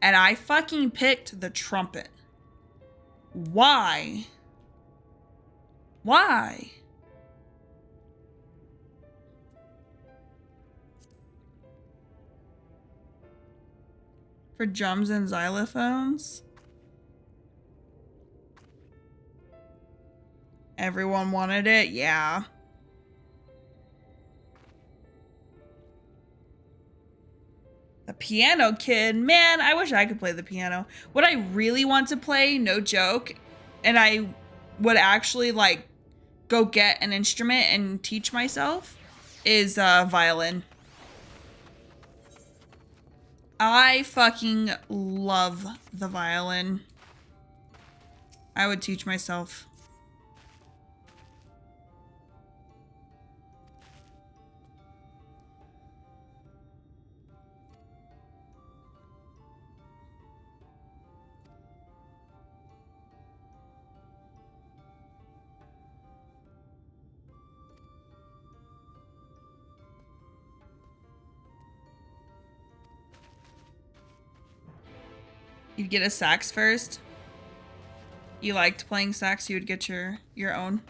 And I fucking picked the trumpet. Why? Why? For drums and xylophones? Everyone wanted it? Yeah. The piano kid? Man, I wish I could play the piano. What I really want to play, no joke, and I would actually like go get an instrument and teach myself is violin. I fucking love the violin. I would teach myself. You'd get a sax first. You liked playing sax, you would get your own.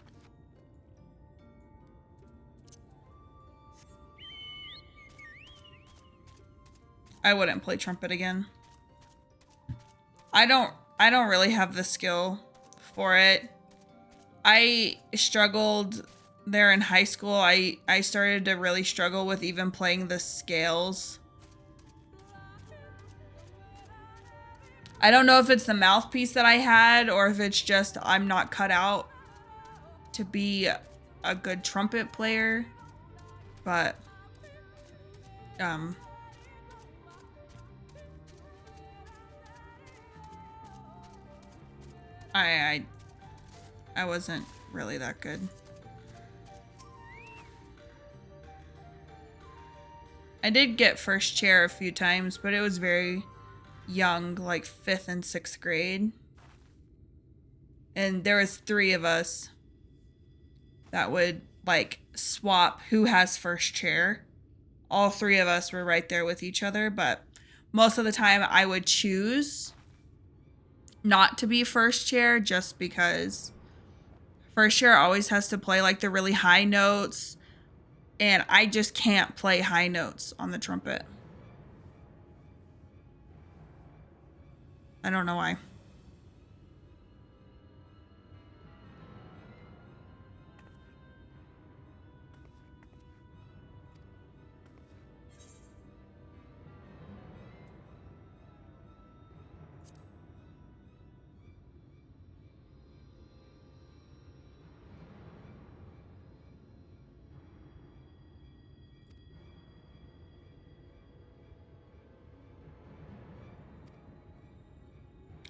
I wouldn't play trumpet again. I don't really have the skill for it. I struggled there in high school. I started to really struggle with even playing the scales. I don't know if it's the mouthpiece that I had or if it's just I'm not cut out to be a good trumpet player. But I wasn't really that good. I did get first chair a few times, but it was very young, like 5th and 6th grade. And there was 3 of us that would like swap who has first chair. All 3 of us were right there with each other, but most of the time I would choose not to be first chair just because first chair always has to play like the really high notes, and I just can't play high notes on the trumpet. I don't know why.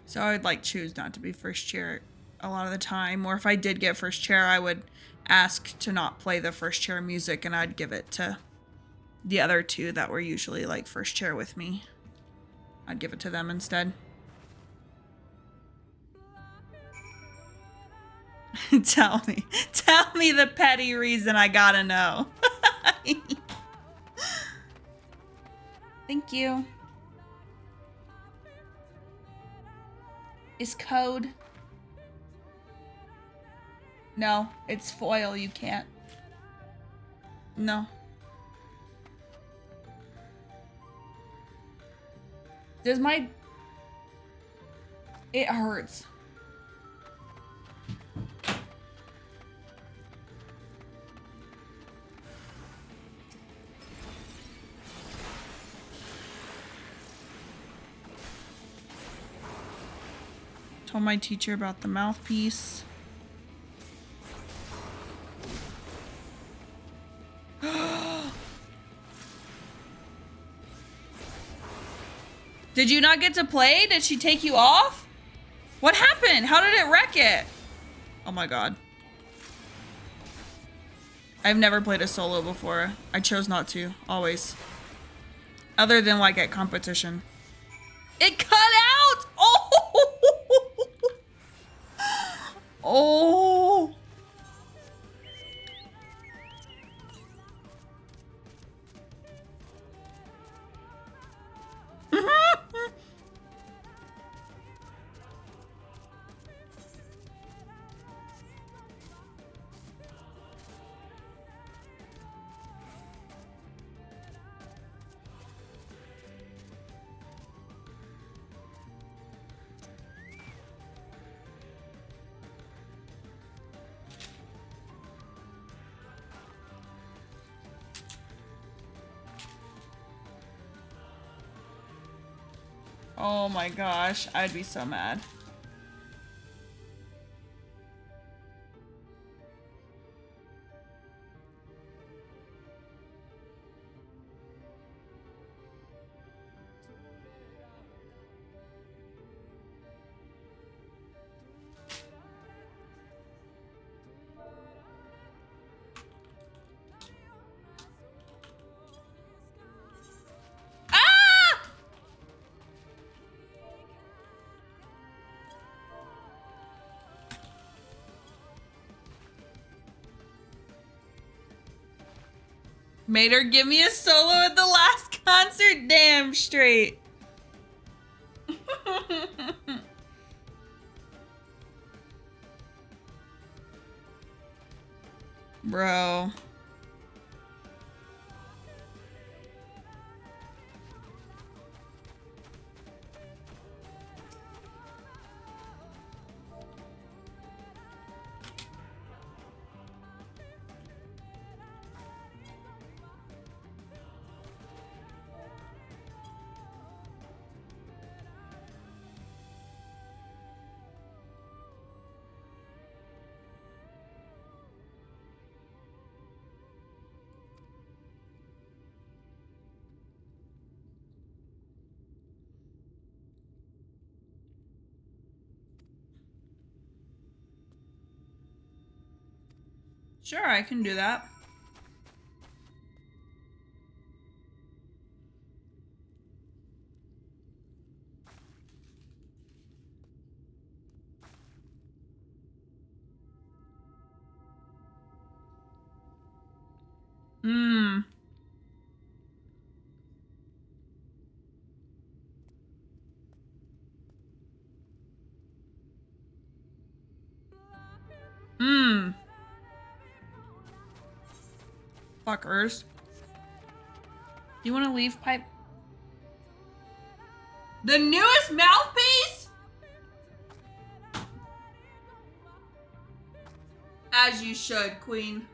So I would like choose not to be first chair a lot of the time. Or if I did get first chair, I would ask to not play the first chair music and I'd give it to the other 2 that were usually like first chair with me. I'd give it to them instead. Tell me the petty reason I gotta know. Thank you. Is code? No, it's foil. You can't. No. Does my... It hurts. Told my teacher about the mouthpiece. Did you not get to play? Did she take you off? What happened? How did it wreck it? Oh my god. I've never played a solo before. I chose not to, always. Other than like at competition. It cut out! Oh! Oh! Oh my gosh, I'd be so mad. Made her give me a solo at the last concert. Damn straight. Bro. Sure, I can do that. Hmm. Hmm. Fuckers. Do you want to leave, Pipe? The newest mouthpiece? As you should, Queen.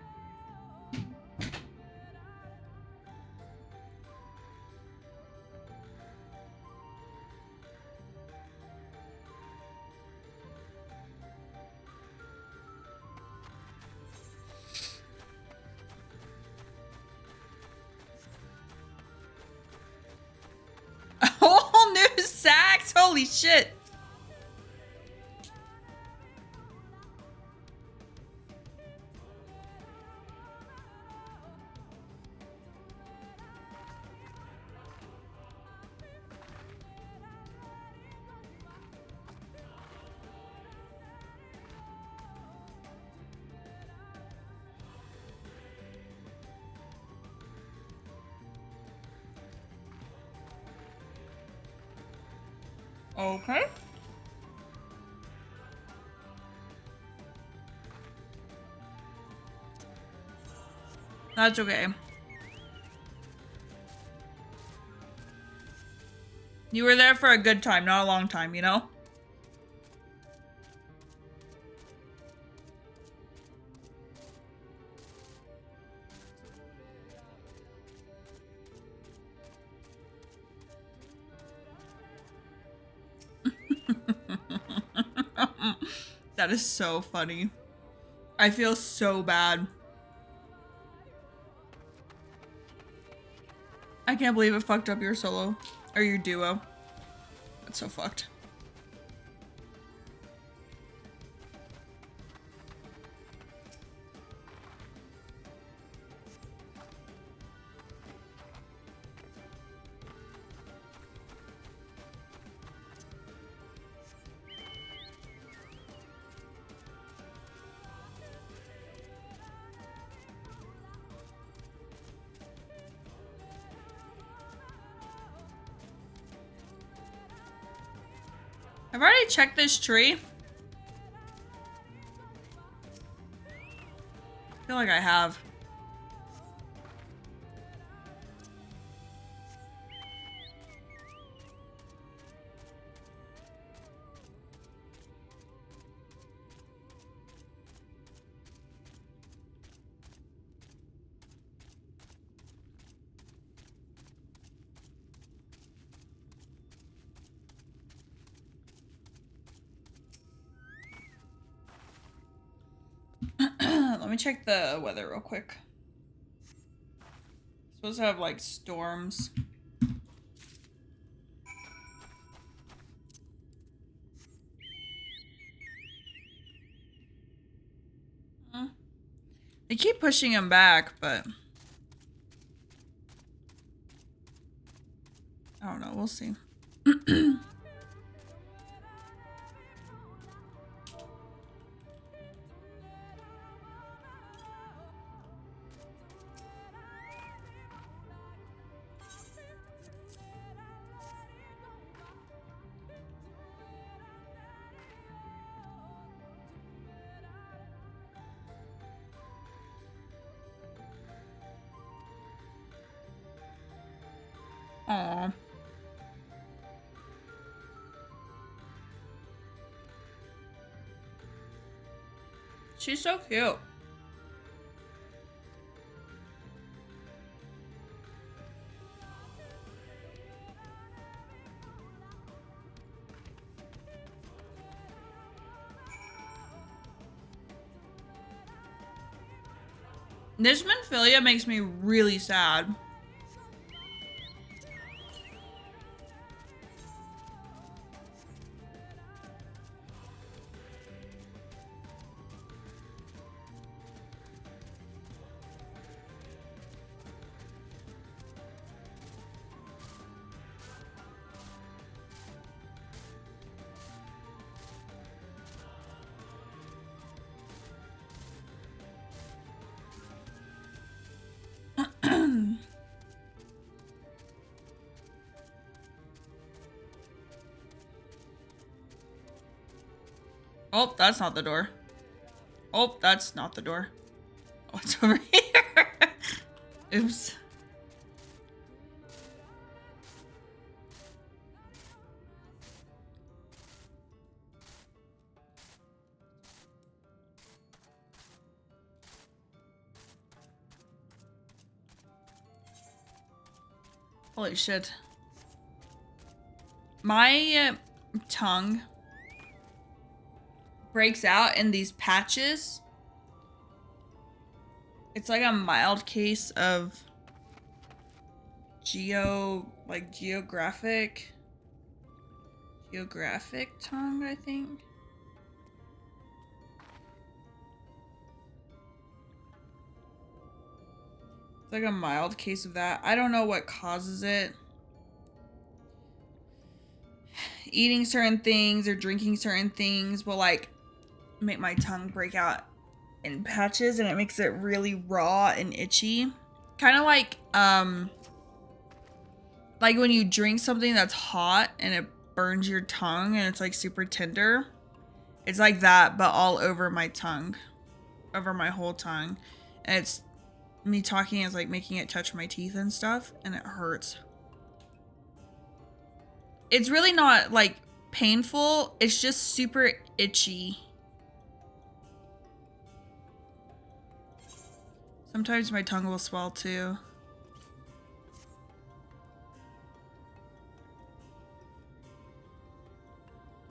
A whole new sax? Holy shit. Okay. That's okay. You were there for a good time, not a long time, you know? That is so funny. I feel so bad. I can't believe it fucked up your solo. Or your duo. That's so fucked. I've already checked this tree. I feel like I have. Let me check the weather real quick. Supposed to have like storms. They keep pushing him back, but I don't know. We'll see. Aw. She's so cute. This Minfilia makes me really sad. Oh, that's not the door. Oh, that's not the door. Oh, it's over here. Oops. Holy shit. My tongue breaks out in these patches. It's like a mild case of geographic tongue, I think. It's like a mild case of that. I don't know what causes it. Eating certain things or drinking certain things will like make my tongue break out in patches, and it makes it really raw and itchy. Kind of like when you drink something that's hot and it burns your tongue and it's like super tender. It's like that, but all over my tongue, over my whole tongue. And it's me talking is like making it touch my teeth and stuff, and it hurts. It's really not like painful, it's just super itchy. Sometimes my tongue will swell too.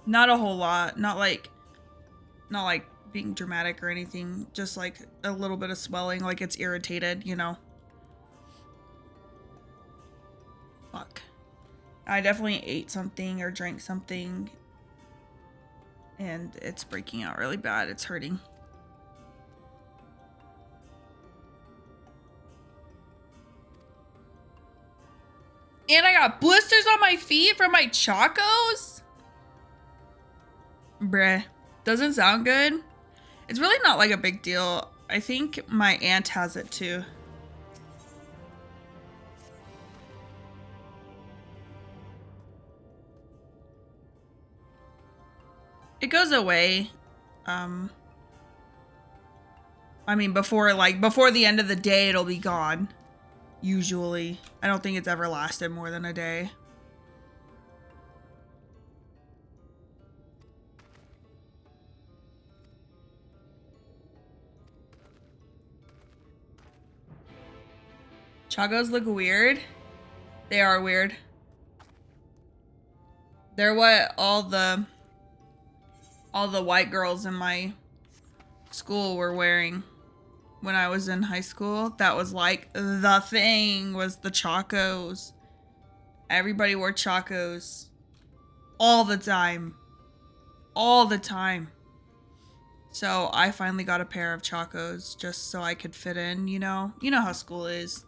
Not a whole lot, not like being dramatic or anything, just like a little bit of swelling, like it's irritated, you know. Fuck. I definitely ate something or drank something and it's breaking out really bad. It's hurting. And I got blisters on my feet from my chacos? Bruh. Doesn't sound good. It's really not like a big deal. I think my aunt has it too. It goes away. I mean, before the end of the day, it'll be gone. Usually. I don't think it's ever lasted more than a day. Chagos look weird. They are weird. They're what all the white girls in my school were wearing when I was in high school. That was like the thing, was the chacos. Everybody wore chacos all the time. All the time. So I finally got a pair of chacos just so I could fit in, you know? You know how school is.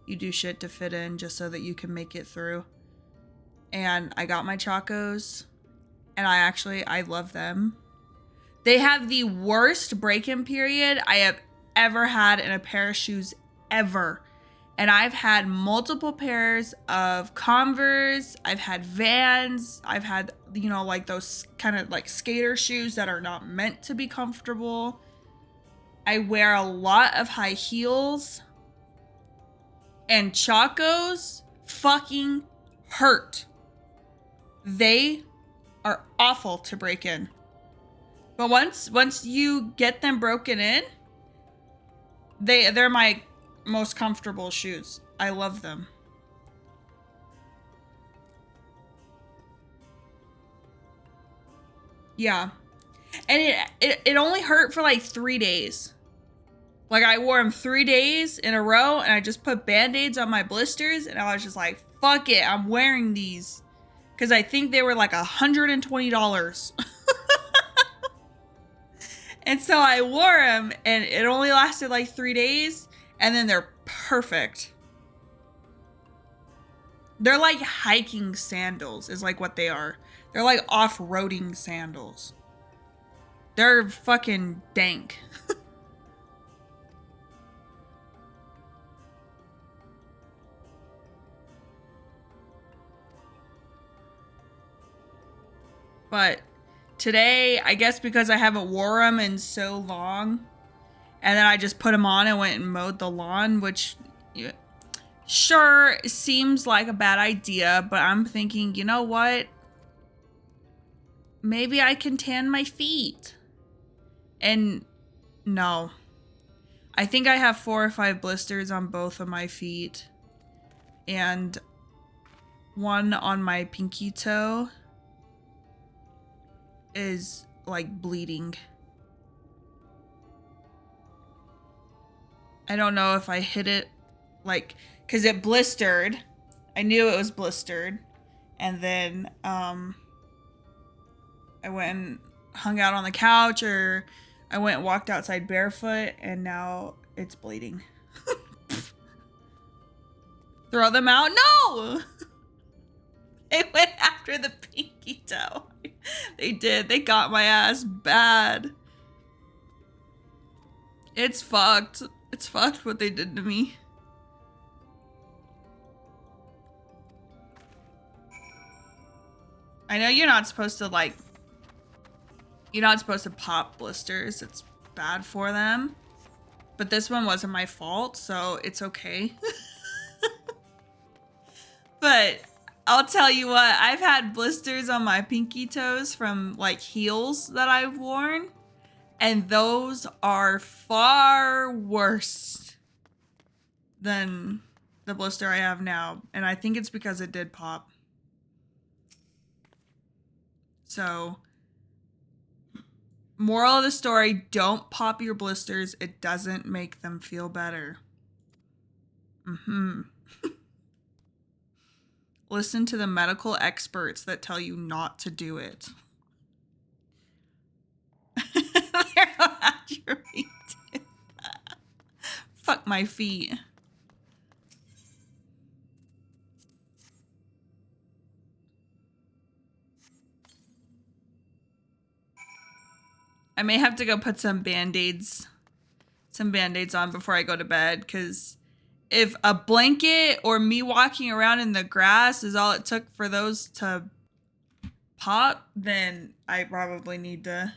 You do shit to fit in just so that you can make it through. And I got my chacos, and I love them. They have the worst break-in period I have ever had in a pair of shoes ever. And I've had multiple pairs of Converse. I've had Vans. I've had, you know, like those kind of like skater shoes that are not meant to be comfortable. I wear a lot of high heels. And chacos fucking hurt. They are awful to break in. But once you get them broken in, they're my most comfortable shoes. I love them. Yeah. And it only hurt for like 3 days. Like I wore them 3 days in a row and I just put band-aids on my blisters and I was just like, fuck it, I'm wearing these. Because I think they were like $120. And so I wore them and it only lasted like 3 days and then they're perfect. They're like hiking sandals is like what they are. They're like off-roading sandals. They're fucking dank. But today, I guess because I haven't wore them in so long, and then I just put them on and went and mowed the lawn, which sure seems like a bad idea, but I'm thinking, you know what? Maybe I can tan my feet. And no. I think I have 4 or 5 blisters on both of my feet. And one on my pinky toe is like bleeding. I don't know if I hit it like, cause it blistered. I knew it was blistered. And then I went and hung out on the couch, or I went and walked outside barefoot, and now it's bleeding. Throw them out? No! They went after the pinky toe. They did. They got my ass bad. It's fucked. It's fucked what they did to me. I know you're not supposed to like... You're not supposed to pop blisters. It's bad for them. But this one wasn't my fault, so it's okay. But I'll tell you what, I've had blisters on my pinky toes from like heels that I've worn. And those are far worse than the blister I have now. And I think it's because it did pop. So, moral of the story, don't pop your blisters. It doesn't make them feel better. Listen to the medical experts that tell you not to do it. They're not accurate. Fuck my feet. I may have to go put some band-aids on before I go to bed, because if a blanket or me walking around in the grass is all it took for those to pop, then I probably need to,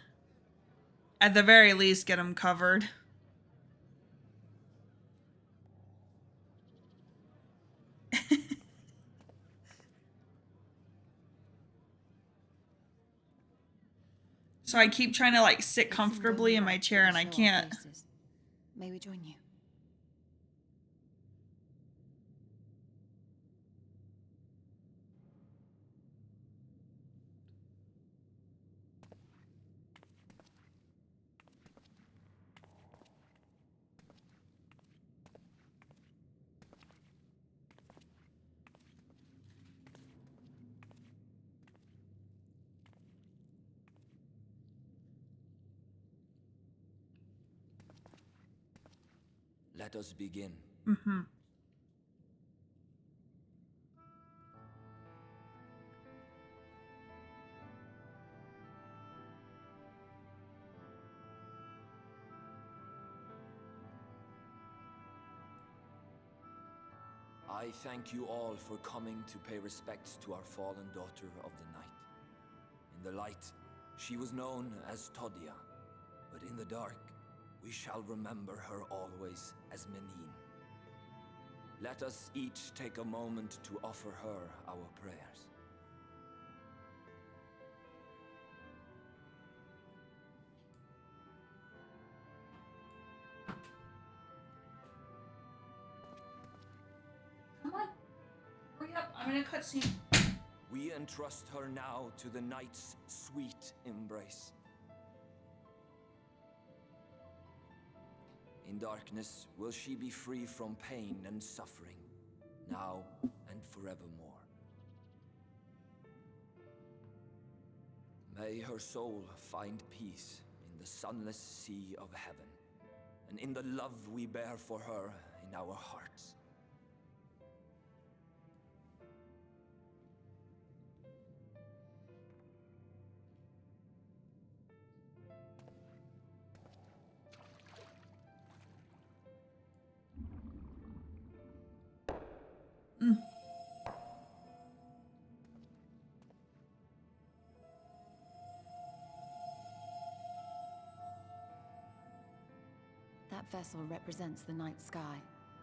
at the very least, get them covered. So I keep trying to like sit comfortably in my chair and I can't. May we join you? Let us begin. I thank you all for coming to pay respects to our fallen daughter of the night. In the light, she was known as Todia, but in the dark, we shall remember her always as Menine. Let us each take a moment to offer her our prayers. Come on. Hurry up. I'm in a cutscene. We entrust her now to the night's sweet embrace. In darkness will she be free from pain and suffering, now and forevermore. May her soul find peace in the sunless sea of heaven, and in the love we bear for her in our hearts. That vessel represents the night sky,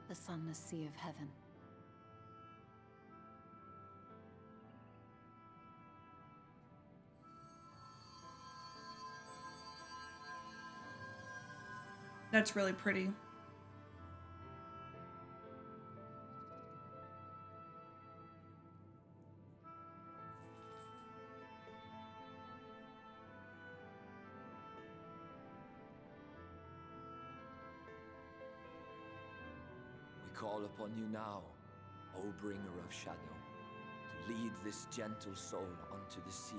the sunless sea of heaven. That's really pretty. We call upon you now, O bringer of shadow, to lead this gentle soul onto the sea.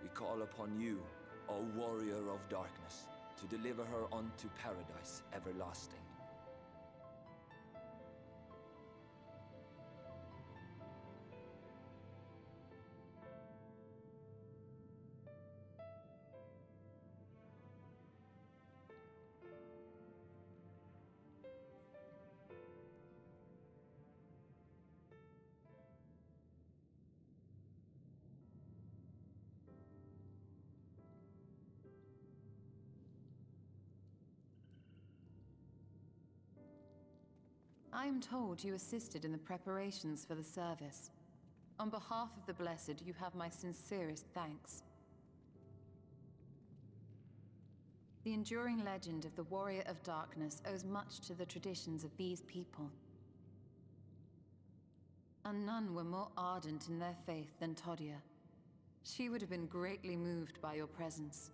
We call upon you, O warrior of darkness, to deliver her unto paradise everlasting. I am told you assisted in the preparations for the service. On behalf of the Blessed, you have my sincerest thanks. The enduring legend of the Warrior of Darkness owes much to the traditions of these people. And none were more ardent in their faith than Todia. She would have been greatly moved by your presence.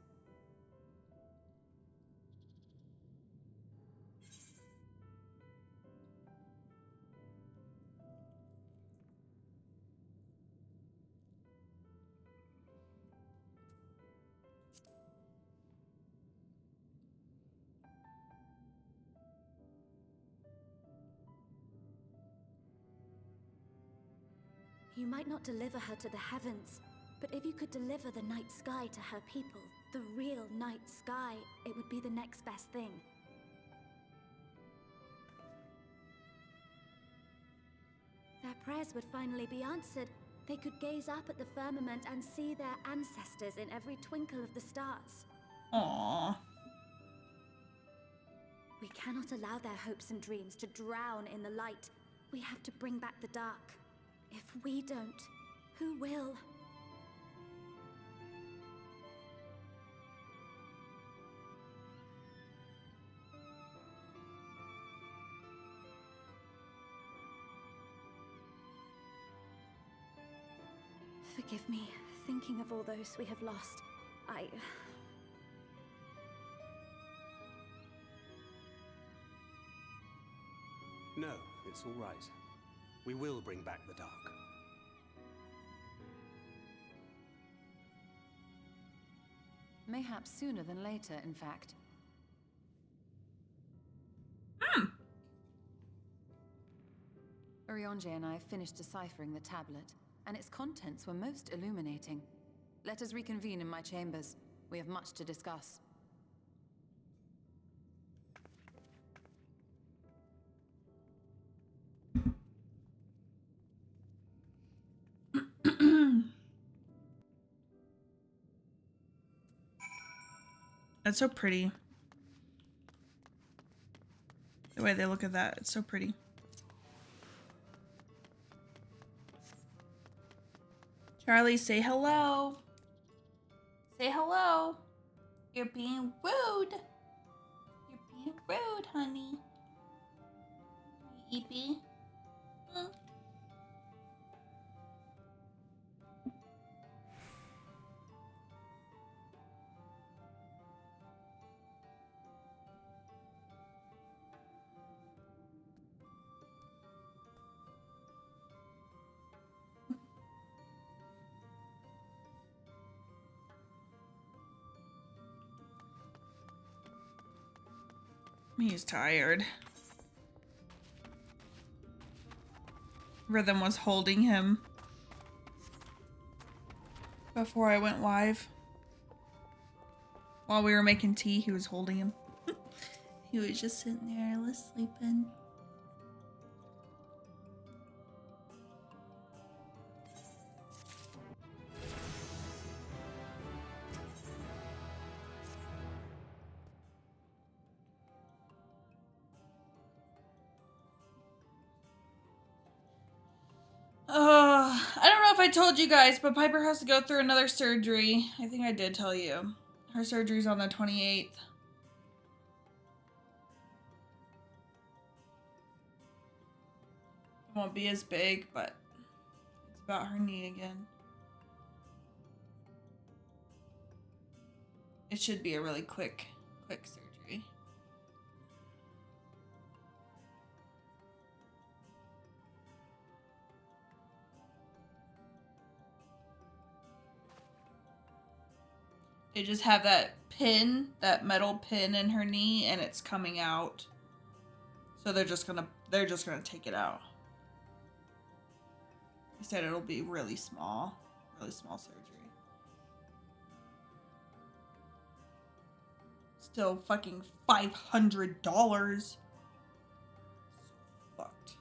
You might not deliver her to the heavens, but if you could deliver the night sky to her people, the real night sky, it would be the next best thing. Their prayers would finally be answered. They could gaze up at the firmament and see their ancestors in every twinkle of the stars. Aww. We cannot allow their hopes and dreams to drown in the light. We have to bring back the dark. If we don't, who will? Forgive me, thinking of all those we have lost. No, it's all right. We will bring back the dark. Mayhaps sooner than later, in fact. Urianger and I have finished deciphering the tablet, and its contents were most illuminating. Let us reconvene in my chambers. We have much to discuss. That's so pretty. The way they look at that, it's so pretty. Charlie, say hello. Say hello. You're being rude. You're being rude, honey. Eepy. He's tired. Rhythm was holding him before I went live. While we were making tea, he was holding him. He was just sitting there, sleeping. I don't know if I told you guys, but Piper has to go through another surgery. I think I did tell you. Her surgery's on the 28th. It won't be as big, but it's about her knee again. It should be a really quick surgery. They just have that pin, that metal pin in her knee, and it's coming out. So they're just gonna take it out. They said it'll be really small surgery. Still fucking $500. So fucked.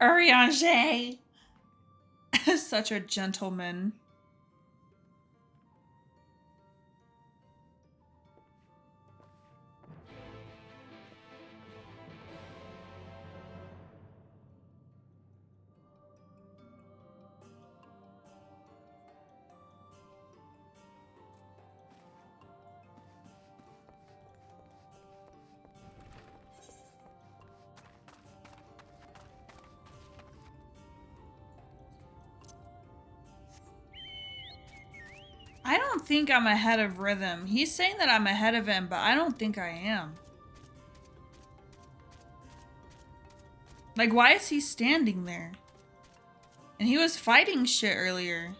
Urianger. Such a gentleman. I don't think I'm ahead of Rhythm. He's saying that I'm ahead of him, but I don't think I am. Like, why is he standing there? And he was fighting shit earlier.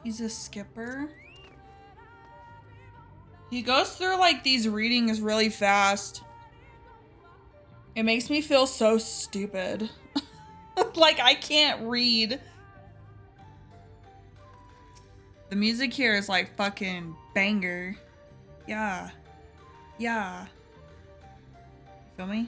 He's a skipper. He goes through like these readings really fast. It makes me feel so stupid. Like I can't read. The music here is like fucking banger. Yeah. Yeah. Feel me?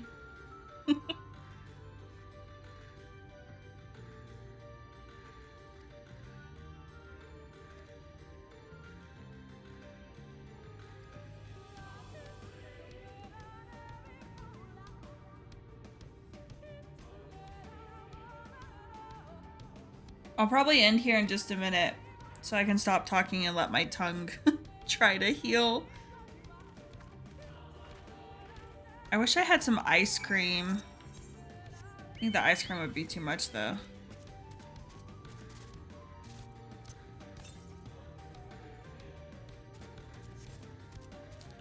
I'll probably end here in just a minute so I can stop talking and let my tongue try to heal. I wish I had some ice cream. I think the ice cream would be too much though.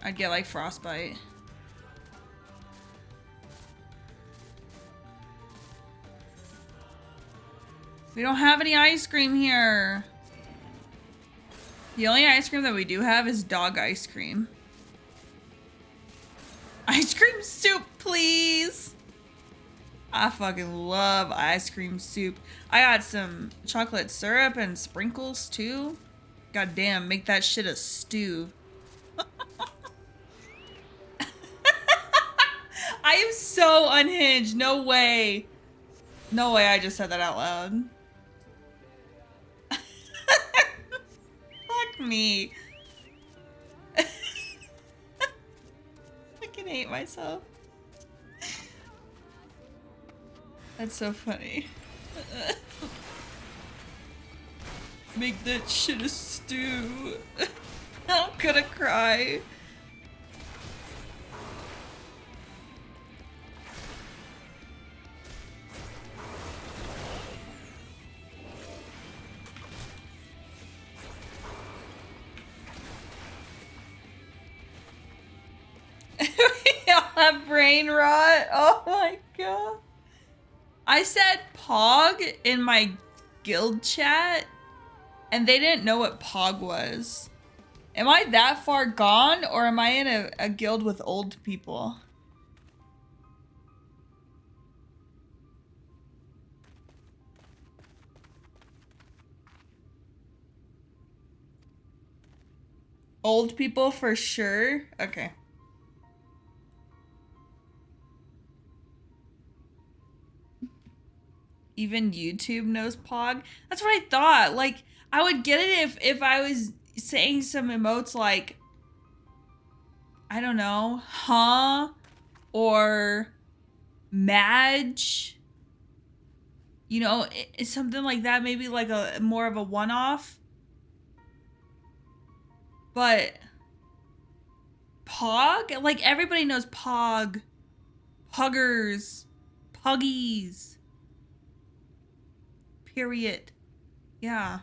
I'd get like frostbite. We don't have any ice cream here. The only ice cream that we do have is dog ice cream. Ice cream soup, please. I fucking love ice cream soup. I got some chocolate syrup and sprinkles too. God damn, make that shit a stew. I am so unhinged. No way. No way I just said that out loud. Fuck me. I fucking hate myself. That's so funny. Make that shit a stew. I'm gonna cry. We all have brain rot. Oh my god. I said Pog in my guild chat and they didn't know what Pog was. Am I that far gone or am I in a guild with old people? Old people for sure? Okay. Even YouTube knows Pog? That's what I thought. Like, I would get it if I was saying some emotes like, I don't know, huh? Or Madge. You know, it's something like that. Maybe like a more of a one-off. But Pog? Like, everybody knows Pog. Puggers. Puggies. Period. Yeah.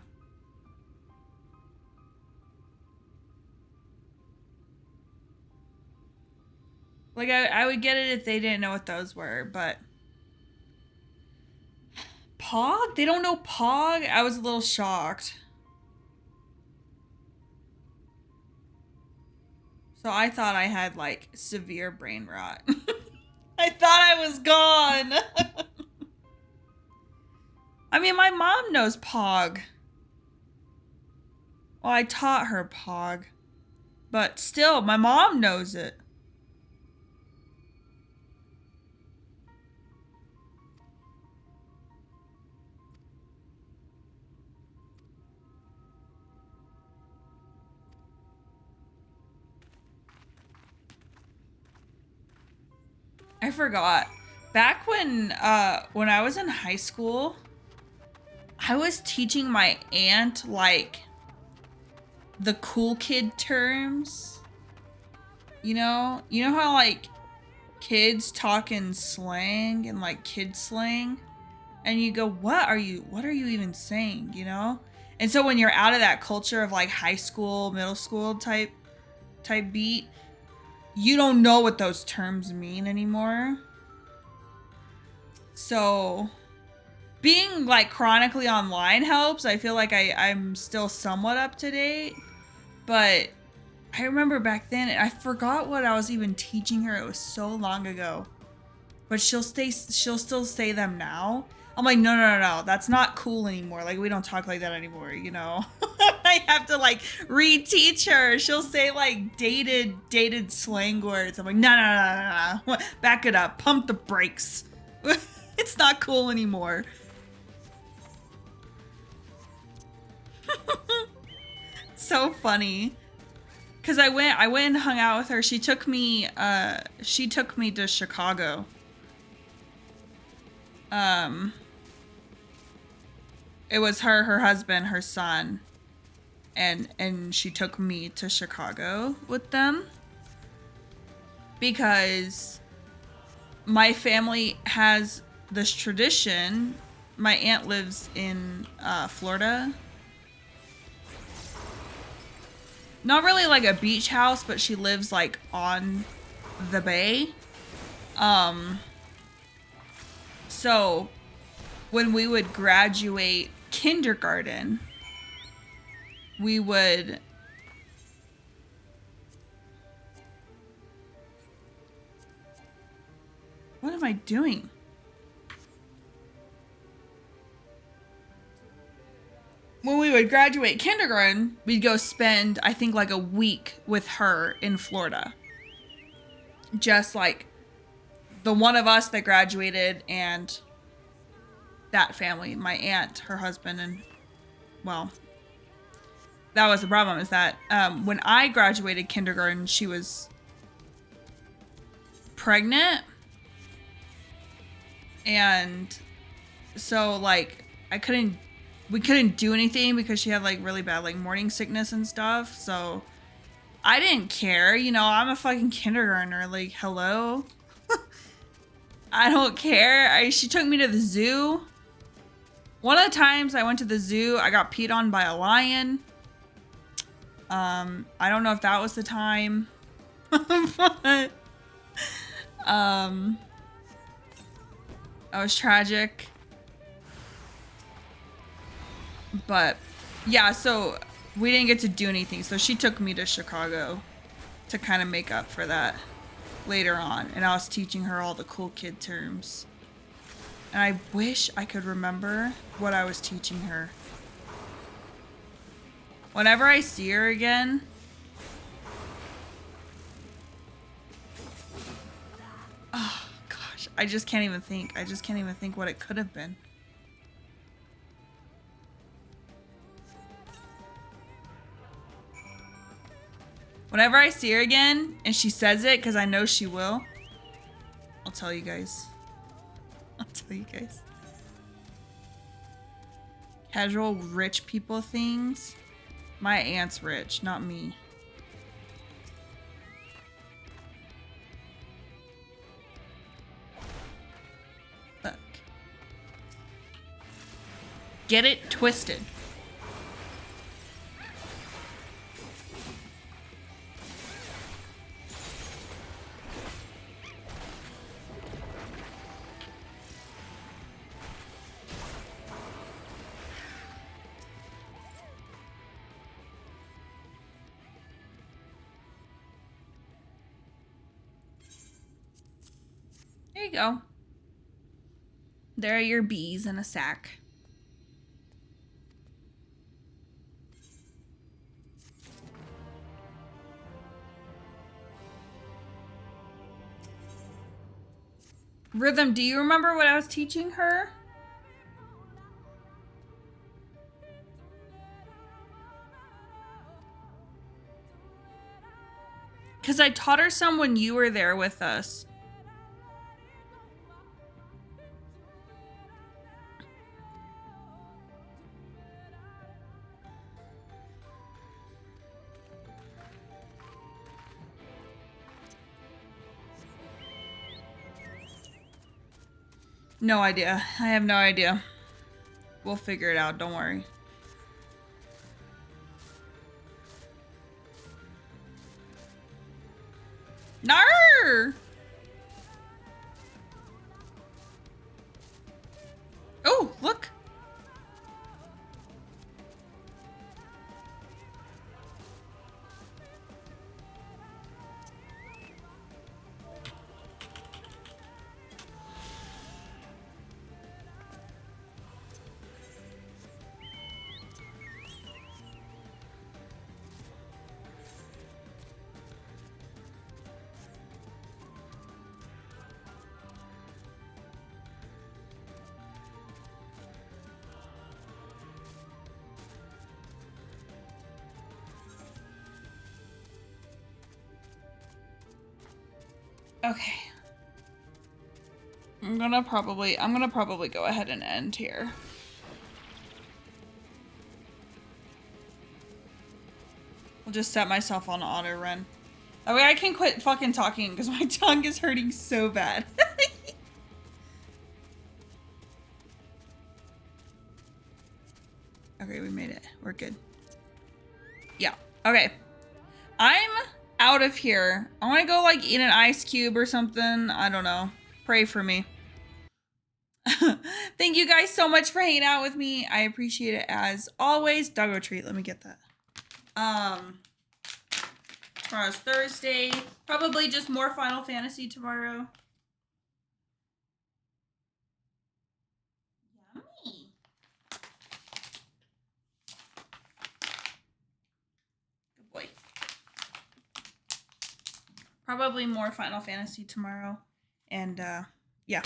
Like, I would get it if they didn't know what those were, but... Pog? They don't know Pog? I was a little shocked. So I thought I had, like, severe brain rot. I thought I was gone! I mean, my mom knows Pog. Well, I taught her Pog. But still, my mom knows it. I forgot. Back when I was in high school, I was teaching my aunt, like, the cool kid terms. You know how, like, kids talk in slang and, like, kid slang? And you go, what are you even saying, you know? And so when you're out of that culture of, like, high school, middle school type beat, you don't know what those terms mean anymore. So being, like, chronically online helps. I feel like I'm still somewhat up to date. But I remember back then, I forgot what I was even teaching her. It was so long ago. But she'll still say them now. I'm like, no, that's not cool anymore. Like, we don't talk like that anymore, you know? I have to, like, reteach her. She'll say, like, dated slang words. I'm like, no. Back it up. Pump the brakes. It's not cool anymore. So funny. Cause I went and hung out with her. She took me to Chicago. It was her, her husband, her son, and she took me to Chicago with them because my family has this tradition. My aunt lives in Florida. Not really like a beach house, but she lives like on the bay. So when we would graduate kindergarten, we would what am I doing? When we would graduate kindergarten, we'd go spend, I think, like a week with her in Florida. Just like the one of us that graduated and that family, my aunt, her husband, and well, that was the problem, is that when I graduated kindergarten, she was pregnant. And so like we couldn't do anything because she had like really bad like morning sickness and stuff. So I didn't care, you know, I'm a fucking kindergartner, like hello. I don't care. She took me to the zoo. One of the times I went to the zoo, I got peed on by a lion. I don't know if that was the time. But, that was tragic. But yeah, so we didn't get to do anything. So she took me to Chicago to kind of make up for that later on. And I was teaching her all the cool kid terms. And I wish I could remember what I was teaching her. Whenever I see her again, oh gosh, I just can't even think. I just can't even think what it could have been. Whenever I see her again and she says it, because I know she will, I'll tell you guys. I'll tell you guys. Casual rich people things. My aunt's rich, not me. Look. Get it twisted. There you go. There are your bees in a sack. Rhythm, do you remember what I was teaching her? Because I taught her some when you were there with us. No idea. I have no idea. We'll figure it out. Don't worry. Nar! Oh, look. Okay. I'm gonna probably go ahead and end here. I'll just set myself on auto run. That way I can quit fucking talking because my tongue is hurting so bad. Okay, we made it. We're good. Yeah. Okay. I'm out of here. I want to go like eat an ice cube or something. I don't know. Pray for me. Thank you guys so much for hanging out with me. I appreciate it as always. Doggo treat. Let me get that. Tomorrow's Thursday. Probably just more Final Fantasy tomorrow. Yummy. Good boy. Probably more Final Fantasy tomorrow. And yeah.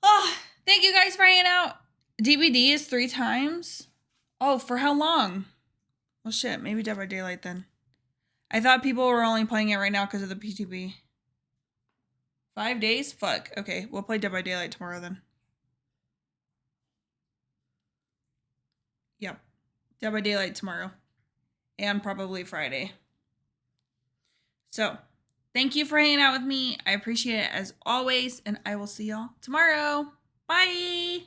Oh, thank you guys for hanging out. DVD is 3 times. Oh, for how long? Well, shit. Maybe Dead by Daylight then. I thought people were only playing it right now because of the PTB. 5 days? Fuck. Okay, we'll play Dead by Daylight tomorrow then. Yep. Dead by Daylight tomorrow. And probably Friday. So, thank you for hanging out with me. I appreciate it as always. And I will see y'all tomorrow. Bye!